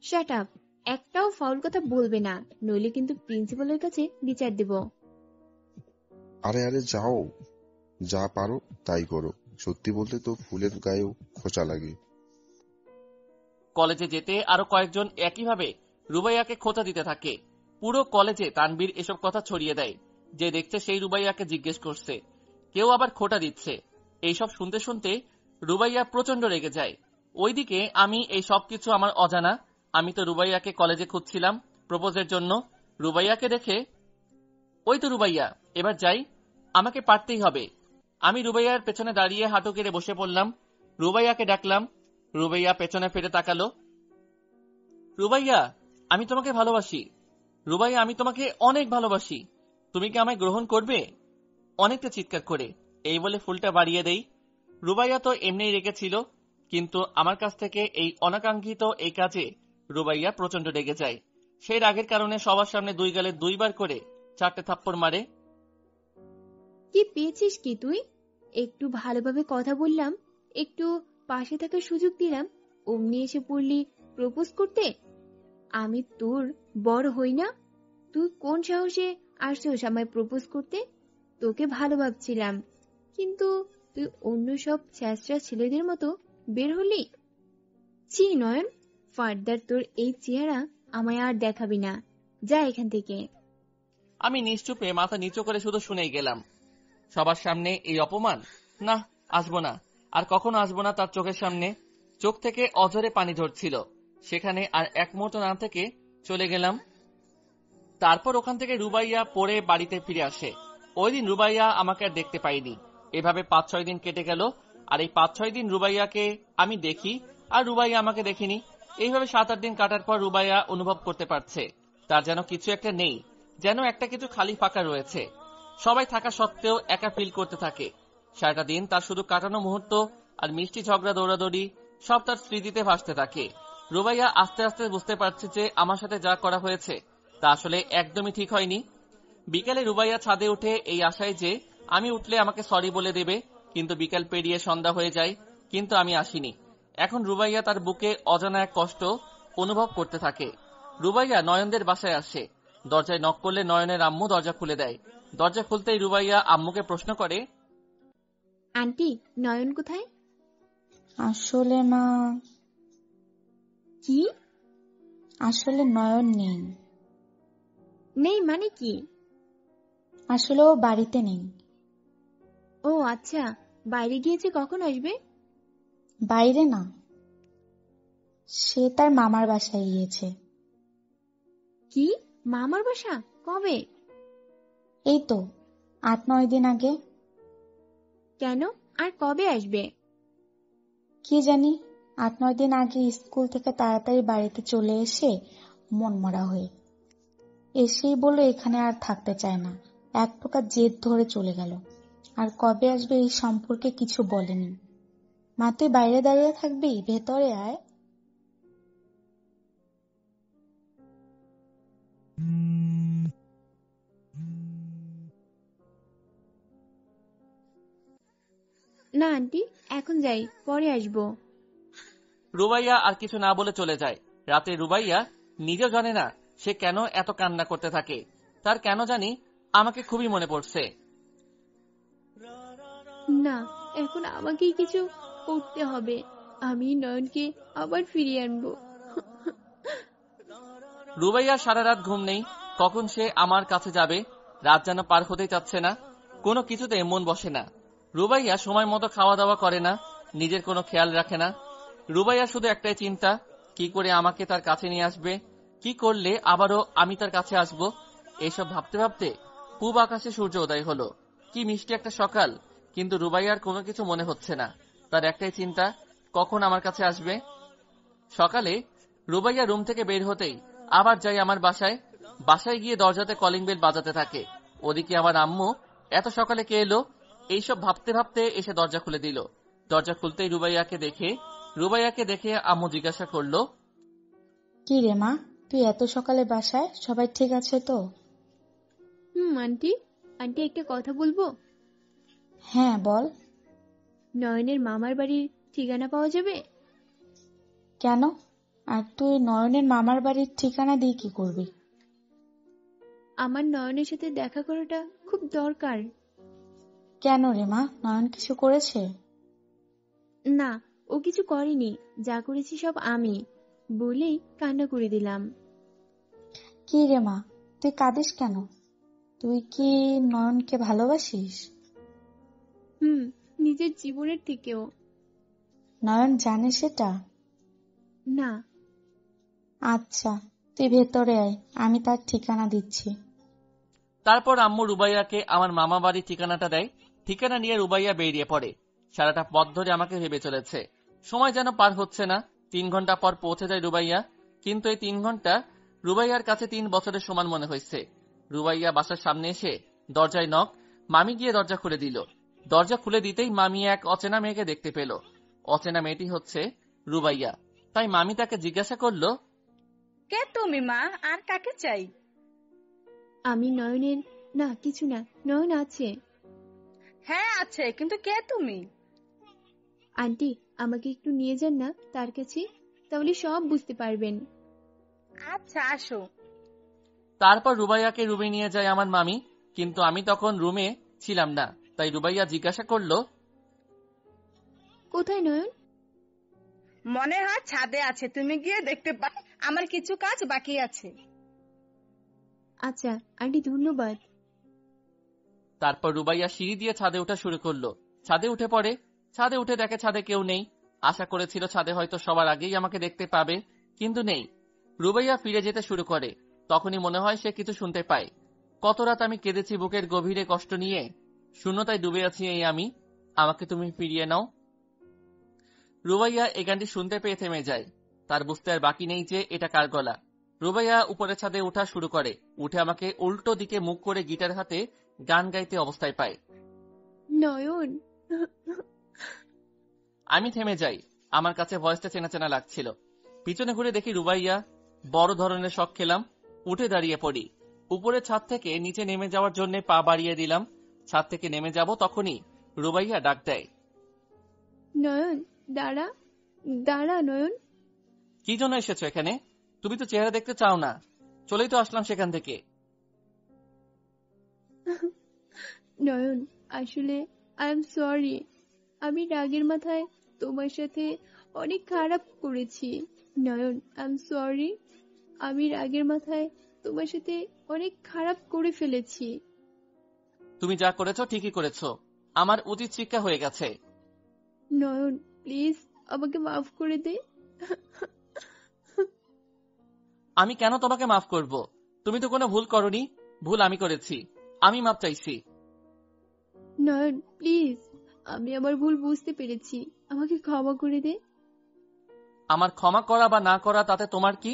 Speaker 2: শাট আপ, একটাও ফাউল কথা বলবে না, নইলে কিন্তু প্রিন্সিপালের কাছে বিচার দেব।
Speaker 8: আরে আরে যাও, যা পারো তাই করো। সত্যি বলতে তো ফুলের গায়েও খোঁচা লাগে।
Speaker 7: কলেজে যেতে আরো কয়েকজন একইভাবে রুবাইয়াকে খোঁচা দিতে থাকে। পুরো কলেজে তানভীর এসব কথা ছড়িয়ে দেয়, যে দেখছে সেই রুবাইয়াকে জিজ্ঞেস করছে, কেউ আবার খোঁটা দিচ্ছে। এইসব শুনতে শুনতে রুবাইয়া প্রচন্ড রেগে যায়। ওইদিকে আমি এই সবকিছু আমার অজানা। আমি তো রুবাইয়াকে কলেজে খুঁজছিলাম প্রপোজের জন্য। রুবাইয়াকে দেখে, ওই তো রুবাইয়া, এবার যাই, আমাকে পারতেই হবে। আমি রুবাইয়ার পেছনে দাঁড়িয়ে হাঁটু কেড়ে বসে পড়লাম। রুবাইয়াকে ডাকলাম। রুবাইয়া পেছনে ফিরে তাকালো। রুবাইয়া, আমি তোমাকে ভালোবাসি। রুবাইয়া, আমি তোমাকে অনেক ভালোবাসি। তুমি কি আমায় গ্রহণ করবে? অনেকটা চিৎকার করে এই বলে ফুলটা বাড়িয়ে দেই। রুবাইয়া তো এমনিই রেগেছিল, কিন্তু আমার কাছ থেকে এই অনাকাঙ্ক্ষিত এই কাজে রুবাইয়া প্রচন্ড রেগে যায়। সেই রাগের কারণে সবার সামনে 2 গালে 2 বার করে 4টে থাপ্পড় মারে।
Speaker 2: কি পেয়েছিস কি তুই? একটু ভালোভাবে কথা বললাম, একটু পাশে থাকার সুযোগ দিলাম, অমনি এসে পড়লি প্রপোজ করতে। আমি তোর বড় হই না? তুই কোন সাহসে আসছিস আমায় প্রপোজ করতে? তোকে ভালো ভাবছিলাম, কিন্তু তুই অন্য সব ছ্যাঁচড়া ছেলেদের মতো বের হলি। ছি নয়ন, ফার্দার তোর এই চেহারা আমায় আর দেখাবি না, যা এখান থেকে।
Speaker 7: আমি নিশ্চুপে মাথা নিচু করে শুধু শুনেই গেলাম। সবার সামনে এই অপমান? না, আসবো না, আর কখনো আসবো না তার চোখের সামনে। চোখ থেকে অঝরে পানি ঝরছিল, সেখানে আর এক মুহূর্ত না থেকে চলে গেলাম। তারপর ওখান থেকে রুবাইয়া পড়ে বাড়িতে ফিরে আসে। ওই দিন রুবাইয়া আমাকে আর দেখতে পাইনি। এভাবে 5-6 দিন কেটে গেল, আর এই 5-6 দিন রুবাইয়াকে আমি দেখি আর রুবাইয়া আমাকে দেখিনি। এইভাবে 7-8 দিন কাটার পর রুবাইয়া অনুভব করতে পারছে তার যেন কিছু একটা নেই, যেন একটা কিছু খালি ফাঁকা রয়েছে। সবাই থাকা সত্ত্বেও একা ফিল করতে থাকে। সারাটা দিন তার শুধু কাটানো মুহূর্ত আর মিষ্টি ঝগড়া দৌড়াদৌড়ি সব তার স্মৃতিতে ভাসতে থাকে। রুবাইয়া আস্তে আস্তে বুঝতে পারছে যে আমার সাথে যা করা হয়েছে তা আসলে একদমই ঠিক হয়নি। বিকেলে রুবাইয়া ছাদে উঠে এই আশায় যে আমি উঠলে আমাকে সরি বলে দেবে, কিন্তু বিকেল পেরিয়ে সন্ধ্যা হয়ে যায়, কিন্তু আমি আসিনি। এখন রুবাইয়া তার বুকে অজানা এক কষ্ট অনুভব করতে থাকে। রুবাইয়া নয়নদের বাসায় আসে। দরজায় নক করলে নয়নের আম্মু দরজা খুলে দেয়। দরজা খুলতেই রুবাইয়া আম্মুকে প্রশ্ন করে,
Speaker 2: আন্টি, নয়ন কোথায়?
Speaker 3: আসলে মা,
Speaker 2: কি
Speaker 3: আসলে নয়ন নেই।
Speaker 2: নেই মানে কি?
Speaker 3: আসলে ও বাড়িতে নেই।
Speaker 2: ও আচ্ছা, বাইরে গিয়েছে, কখন আসবে?
Speaker 3: বাইরে না, সে তার মামার বাসায় গিয়েছে।
Speaker 2: কি, মামার বাসা? কবে?
Speaker 3: এই তো 8-9 দিন আগে।
Speaker 2: কেন, আর কবে আসবে?
Speaker 3: কি জানি, 8-9 দিন আগে স্কুল থেকে তাড়াতাড়ি বাড়িতে চলে এসে মন মরা হয়ে এসেই বলল এখানে আর থাকতে চায় না। এক প্রকার জেদ ধরে চলে গেল। আর কবে আসবে এই সম্পর্কে কিছু বলেনি। মা, তুই বাইরে দাঁড়িয়ে থাকবি, ভেতরে আয়।
Speaker 2: না আন্টি, এখন যাই, পরে আসবো।
Speaker 7: রুবাইয়া আর কিছু না বলে চলে যায়। রাতে রুবাইয়া নিজেও জানে না সে কেন এত কান্না করতে থাকে। তার কেন জানি আমাকে খুবই মনে পড়ছে।
Speaker 2: না, এখন আমাকেই কিছু করতে হবে। আমি নয়নকে আবার ফিরিয়ে আনবো।
Speaker 7: রুবাইয়ার সারা রাত ঘুম নেই, কখন সে আমার কাছে যাবে। রাত যেন পার হতেই চাচ্ছে না, কোনো কিছুতে মন বসে না। রুবাইয়া সময় মতো খাওয়া দাওয়া করে না, নিজের কোনো খেয়াল রাখে না। রুবাইয়া শুধু একটাই চিন্তা, কি করে আমাকে তার কাছে নিয়ে আসবে, কি করলে আবারও আমি তার কাছে আসব। এইসব ভাবতে ভাবতে পূব আকাশে সূর্য উদয় হলো। কি মিষ্টি একটা সকাল, কিন্তু রুবাইয়ার কোনো কিছু মনে হচ্ছে না। তার একটাই চিন্তা, কখন আমার কাছে আসবে। সকালে রুবাইয়া রুম থেকে বের হতেই আবার যাই আমার বাসায়। বাসায় গিয়ে দরজাতে কলিং বেল বাজাতে থাকে। ওদিকে আমার আম্মু, এত সকালে কে এলো, এইসব ভাবতে ভাবতে এসে দরজা খুলে দিল। দরজা খুলতেই রুবাইয়াকে দেখে আম্মু জিজ্ঞাসা করলো,
Speaker 3: কি রে মা, তুই এত সকালে বাসায়? সবাই ঠিক আছে তো?
Speaker 2: আন্টি, আন্টি একটা কথা বলবো?
Speaker 3: হ্যাঁ বল।
Speaker 2: নয়নের মামার বাড়ির ঠিকানা পাওয়া যাবে?
Speaker 3: কেন? আর তুই নয়নের মামার বাড়ির ঠিকানা দিয়ে কি করবি?
Speaker 2: আমার নয়নের সাথে দেখা করাটা খুব দরকার।
Speaker 3: কেন রে মা, নয়ন কিছু করেছে?
Speaker 2: না, ও কিছু করেনি, যা করেছি সব আমি, বলেই কান্না করে দিলাম।
Speaker 3: কি রে মা, তুই কাঁদিস কেন? তুই কি নয়নকে ভালোবাসিস?
Speaker 2: নিজের জীবনের থেকেও।
Speaker 3: নয়ন জানে সেটা?
Speaker 2: না।
Speaker 3: আচ্ছা, তুই ভেতরে আয়, আমি তার ঠিকানা দিচ্ছি।
Speaker 7: তারপর আম্মু রুবাইয়াকে আমার মামা বাড়ির ঠিকানাটা দেয়। ঠিকানা নিয়ে রুবাইয়া বেরিয়ে পড়ে। সারাটা পথ ধরে আমাকে ভেবে চলেছে। সময় যেন পার হচ্ছে না। 3 ঘন্টা পর পৌঁছে যায় রুবাইয়া, কিন্তু এই 3 ঘন্টা রুবাইয়ার কাছে 3 বছরের সমান মনে হয়েছে। রুবাইয়া বাসার সামনে এসে দরজায় নক। মামি গিয়ে দরজা খুলে দিল। দরজা খুলে দিতেই মামি এক অচেনা মেয়েকে দেখতে পেল। অচেনা মেয়েটি হচ্ছে রুবাইয়া। তাই মামি তাকে জিজ্ঞাসা করলো,
Speaker 11: কে তুমি মা, আর কাকে চাই?
Speaker 2: আমি নয়নের। না, কিছু না, নয়ন আছে।
Speaker 11: হ্যাঁ আছে, কিন্তু কে তুমি?
Speaker 2: আন্টি, আমাকে একটু নিয়ে যান না তার কাছে, তাহলে সব বুঝতে পারবেন।
Speaker 11: আচ্ছা আসো।
Speaker 7: তারপর রুবাইয়াকে রুমে নিয়ে যায় আমার মামি, কিন্তু আমি তখন রুমে ছিলাম না। তাই রুবাইয়া জিজ্ঞাসা করলো,
Speaker 2: কোথায় নয়ন?
Speaker 11: মনে হয় ছাদে আছে, তুমি গিয়ে দেখতে পারো, আমার কিছু কাজ বাকি আছে।
Speaker 2: আচ্ছা আন্টি, ধন্যবাদ।
Speaker 7: তারপর রুবাইয়া সিঁড়ি দিয়ে ছাদে ওঠা শুরু করলো। ছাদে উঠে পড়ে। ছাদে উঠে দেখে ছাদে কেউ নেই। আশা করেছিল ছাদে হয়তো সবার আগেই আমাকে দেখতে পাবে, কিন্তু নেই। রুবাইয়া ফিরে যেতে শুরু করে। তখনই মনে হয় সে কিছু শুনতে পায়। কত রাত আমি কেঁদেছি বুকের গভীরে কষ্ট নিয়ে। শূন্যতায় ডুবে আছি এই আমি, আমাকে তুমি ফিরিয়ে নাও। রুবাইয়া এই গানটি শুনতে পেয়ে থেমে যায়। তার বুঝতে আর বাকি নেই যে এটা কার গলা। রুবাইয়া উপরে ছাদে ওঠা শুরু করে। উঠে আমাকে উল্টো দিকে মুখ করে গিটার হাতে গান গাইতে অবস্থায় পায়।
Speaker 2: নয়ন।
Speaker 7: আমি থেমে যাই। আমার কাছে ভয়েসটা চেনা চেনা লাগছিল। পিছনে ঘুরে দেখি রুবাইয়া। বড় ধরনের শক খেলাম। উঠে দাঁড়িয়ে পড়ি। উপরে ছাদ থেকে নিচে নেমে যাওয়ার জন্য পা বাড়িয়ে দিলাম। ছাদ থেকে নেমে যাব তখনই রুবাইয়া ডাক দেয়,
Speaker 2: নয়ন, দাঁড়া দাঁড়া নয়ন।
Speaker 7: কি জন্য এসেছো এখানে? তুমি তো চেহারা দেখতে চাও না। চলেই তো আসলাম সেখান থেকে।
Speaker 2: নয়ন, আসলে আই এম সরি। আমি রাগের মাথায় তোমার সাথে অনেক খারাপ করেছি। নয়ন, আই এম সরি। আমি রাগের মাথায় তোমার সাথে অনেক খারাপ করে ফেলেছি।
Speaker 7: তুমি যা করেছো ঠিকই করেছো। আমার উচিত শিক্ষা হয়ে গেছে।
Speaker 2: নয়ন, প্লিজ আমাকে মাফ করে দে।
Speaker 7: আমি কেন তোমাকে মাফ করব? তুমি তো কোনো ভুল করনি। ভুল আমি করেছি। আমি মাফ চাইছি।
Speaker 2: নয়ন প্লিজ, আমি আমার ভুল বুঝতে পেরেছি, আমাকে ক্ষমা করে দে।
Speaker 7: আমার ক্ষমা করা বা না করা তাতে তোমার কি?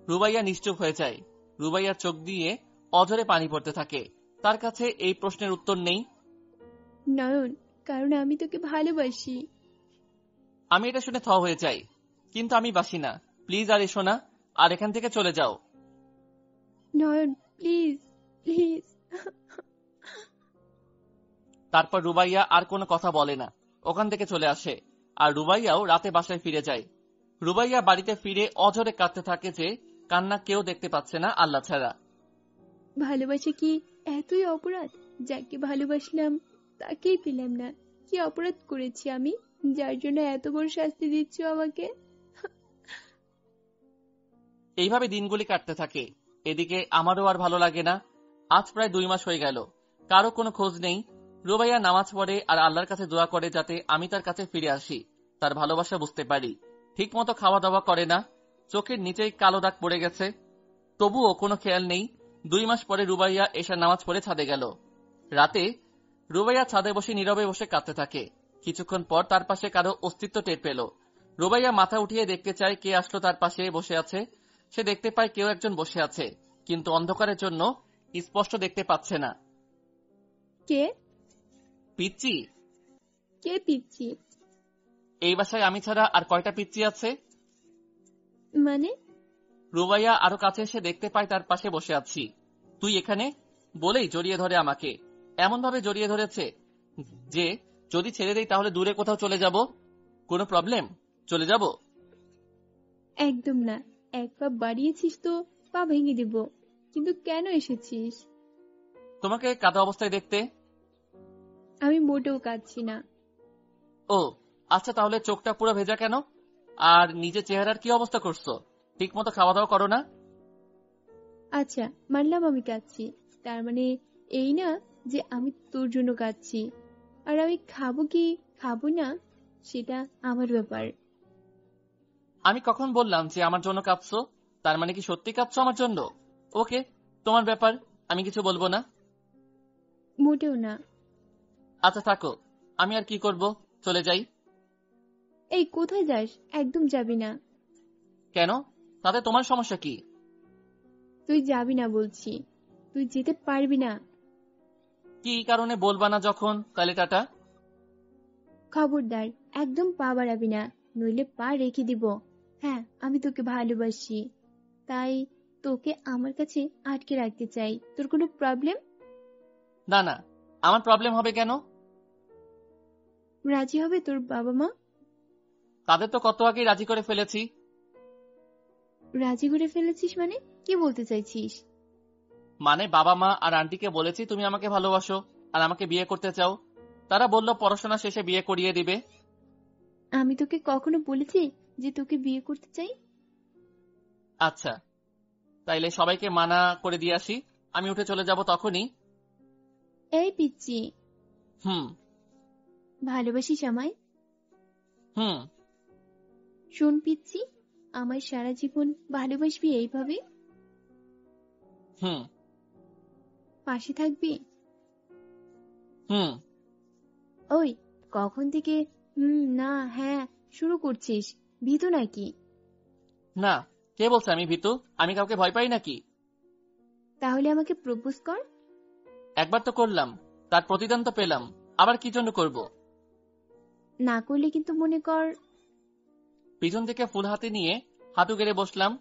Speaker 7: রুবাইয়া নিশ্চুপ হয়ে যায়। রুবাইয়ার চোখ দিয়ে অঝরে পানি পড়তে থাকে। তার কাছে এই প্রশ্নের উত্তর নেই।
Speaker 2: নয়ন, কারণ আমি তোকে ভালোবাসি।
Speaker 7: আমি এটা শুনে থ হয়ে যাই, কিন্তু আমি বাসি না। প্লিজ আর এসো না, আর এখান থেকে চলে যাও।
Speaker 2: নয়ন প্লিজ, প্লিজ।
Speaker 7: তারপর রুবাইয়া আর কোনো কথা বলে না, ওখান থেকে চলে আসে। আর রুবাইয়াও রাতে বাসায় ফিরে যায়। রুবাইয়া বাড়িতে ফিরে অঝরে কাঁদতে থাকে যে কান্না কেউ দেখতে পাচ্ছে না আল্লাহ ছাড়া।
Speaker 2: ভালোবাসা কি এতই অপরাধ? যাকে ভালোবাসলাম তাকেই পেলাম না, কি অপরাধ করেছি আমি? যার জন্য এত বড় শাস্তি দিচ্ছ আমাকে।
Speaker 7: এইভাবে দিনগুলি কাটতে থাকে। এদিকে আমারও আর ভালো লাগে না। আজ প্রায় 2 মাস হয়ে গেল, কারো কোনো খোঁজ নেই। রুবাইয়া নামাজ পড়ে আর আল্লাহর কাছে দোয়া করে যাতে আমি তার কাছে ফিরে আসি, তার ভালোবাসা বুঝতে পারি। ঠিক মতো খাওয়া দাওয়া করে না, চোখের নিচেই কালো দাগ পড়ে গেছে, তবুও কোনো খেয়াল নেই। 2 মাস পরে রুবাইয়া এশার নামাজ পড়ে ছাদে গেল। রাতে রুবাইয়া ছাদে বসে নীরবে বসে কাঁদতে থাকে। কিছুক্ষণ পর তার পাশে কারো অস্তিত্ব টের পেল। রুবাইয়া মাথা উঠিয়ে দেখতে চায় কে আসলো তার পাশে বসে আছে। সে দেখতে পায় কেউ একজন বসে আছে, কিন্তু অন্ধকারের জন্য স্পষ্ট দেখতে পাচ্ছে না।
Speaker 2: কে?
Speaker 7: পিচ্চি।
Speaker 2: কে পিচ্ছি?
Speaker 7: এই বাসায় আমি ছাড়া আর কয়টা পিচ্চি আছে?
Speaker 2: মানে?
Speaker 7: রুবাইয়া আরো কাছে এসে দেখতে পায় তার পাশে বসে আছি। তুই এখানে বলেই জড়িয়ে ধরে আমাকে, এমন ভাবে জড়িয়ে ধরেছে যে যদি ছেড়ে দেই তাহলে দূরে কোথাও চলে যাব। কোনো প্রবলেম? চলে যাব?
Speaker 2: একদম না। এক পা বাড়িয়েছিস তো পা ভেঙে দিব। কিন্তু কেন এসেছিস?
Speaker 7: তোমাকে কাদা অবস্থায় দেখতে।
Speaker 2: আমি মোটেও কাঁদছি না।
Speaker 7: ও আচ্ছা, তাহলে চোখটা পুরো ভেজা কেন? আর নিজের চেহারার কি অবস্থা করছো? ঠিক মতো খাওয়া দাওয়া করো না?
Speaker 2: আচ্ছা মানলাম আমি কাঁদছি, তার মানে এই না যে আমি তোর জন্য কাঁদছি। আর আমি খাবো কি খাবো না সেটা আমার ব্যাপার।
Speaker 7: আমি কখন বললাম যে আমার জন্য কাঁদছো? তার মানে কি সত্যি কাঁদছো আমার জন্য? ওকে, তোমার ব্যাপার, আমি কিছু বলবো না।
Speaker 2: মোটেও না।
Speaker 7: আচ্ছা থাকো, আমি আর কি করব, চলে যাই।
Speaker 2: এই কোথায় যাস? একদম যাবি না।
Speaker 7: কেন? তাতে তোমার সমস্যা কি?
Speaker 2: তুই যাবি না বলছি। তুই যেতে পারবি না।
Speaker 7: কি কারণে বলবা না যখন, তাহলে টাটা।
Speaker 2: খবরদার, একদম পা বাড়াবি না, নইলে পা রেখে দিব। হ্যাঁ, আমি তোকে ভালোবাসি, তাই তোকে আমার কাছে আটকে রাখতে চাই। তোর কোনো প্রবলেম?
Speaker 7: না না, আমার প্রবলেম হবে কেন?
Speaker 2: রাজি হবে তোর বাবা মা?
Speaker 7: তাদের তো কত আগেই রাজি করে ফেলেছি।
Speaker 2: রাজি করে ফেলেছিস মানে কি বলতে চাইছিস?
Speaker 7: মানে বাবা মা আর আন্টিকে বলেছি তুমি আমাকে ভালোবাসো আর আমাকে বিয়ে করতে চাও। তারা বলল পড়াশোনা শেষে বিয়ে করিয়ে দিবে।
Speaker 2: আমি তোকে কখনো বলেছি যে তোকে বিয়ে করতে চাই?
Speaker 7: আচ্ছা, তাইলে সবাইকে মানা করে দিয়ে আসি, আমি উঠে চলে যাব তখনই।
Speaker 2: এই পিচ্চি,
Speaker 7: হুম।
Speaker 2: ভালোবাসিস আমায়?
Speaker 7: হুম।
Speaker 2: শোন পিচ্চি, আমায় সারা জীবন ভালোবাসবি এইভাবে?
Speaker 7: হুম।
Speaker 2: পাশে থাকবি?
Speaker 7: হুম।
Speaker 2: ওই কখন থেকে না হ্যাঁ শুরু করছিস? ভীতু নাকি?
Speaker 7: না, কে বলছে আমি ভীতু? আমি কাউকে ভয় পাই নাকি?
Speaker 2: তাহলে আমাকে প্রপোজ কর।
Speaker 7: একবার তো করলাম, তার প্রতিদান তো পেলাম, আবার কি জন্য করব?
Speaker 2: না করলে কিন্তু মনে কর।
Speaker 7: পিছন থেকে ফুল হাতে নিয়ে হাঁটু গেড়ে বসলাম।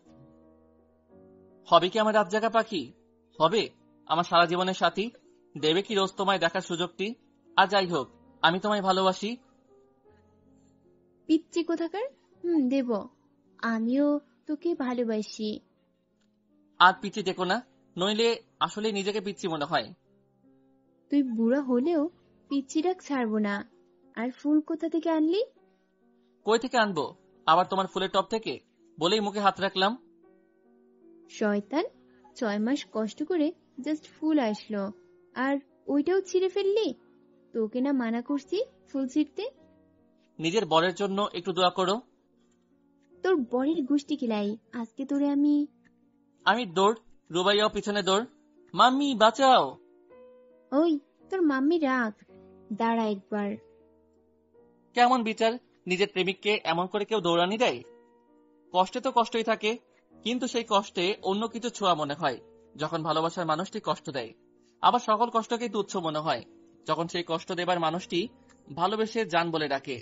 Speaker 7: হবে কি আমার রাত জাগা পাখি? হবে আমার সারা জীবনের সাথী? দেবে কি রোজ তোমায় দেখার সুযোগটি? আর যাই হোক, আমি তোমায় ভালোবাসি।
Speaker 2: পিচ্চি কোথাকার। দেব, আমিও তোকে ভালোবাসি।
Speaker 7: আর পিচ্ছি দেখো না, নইলে আসলে নিজেকে পিচ্ছি মনে হয়।
Speaker 2: তুই বুড়া হলেও পিচ্চি ডাক ছাড়বো না। আর ফুল কোথা থেকে আনলি?
Speaker 7: কই থেকে আনবো? আবার তোমার ফুলের টপ থেকে, বলেই মুখে হাত রাখলাম।
Speaker 2: শয়তান, 6 মাস কষ্ট করে জাস্ট ফুল আসলো, আর ওইটাও ছিঁড়ে ফেললি? তোকে না মানা করছি ফুল ছিঁড়তে?
Speaker 7: নিজের বরের জন্য একটু দোয়া করো।
Speaker 2: তোর বরের গোষ্ঠী কিলাই, আজকে তোরে আমি।
Speaker 7: আমি দৌড়, রুবাইয়াও পিছনে দৌড়। মাম্মি বাঁচাও।
Speaker 2: ওই তোর মাম্মি রাগ, দাঁড়া একবার।
Speaker 7: কেমন বিচার, নিজের প্রেমিককে এমন করে কেউ দৌড়ানি দেয়? কষ্টে তো কষ্টই থাকে, কিন্তু সেই কষ্টে অন্য কিছু ছোঁয়া মনে হয় যখন ভালোবাসার মানুষটি কষ্ট দেয়। আবার সকল কষ্টকেই তুচ্ছ মনে হয় যখন সেই কষ্ট দেবার মানুষটি ভালোবেসে জান বলে ডাকে।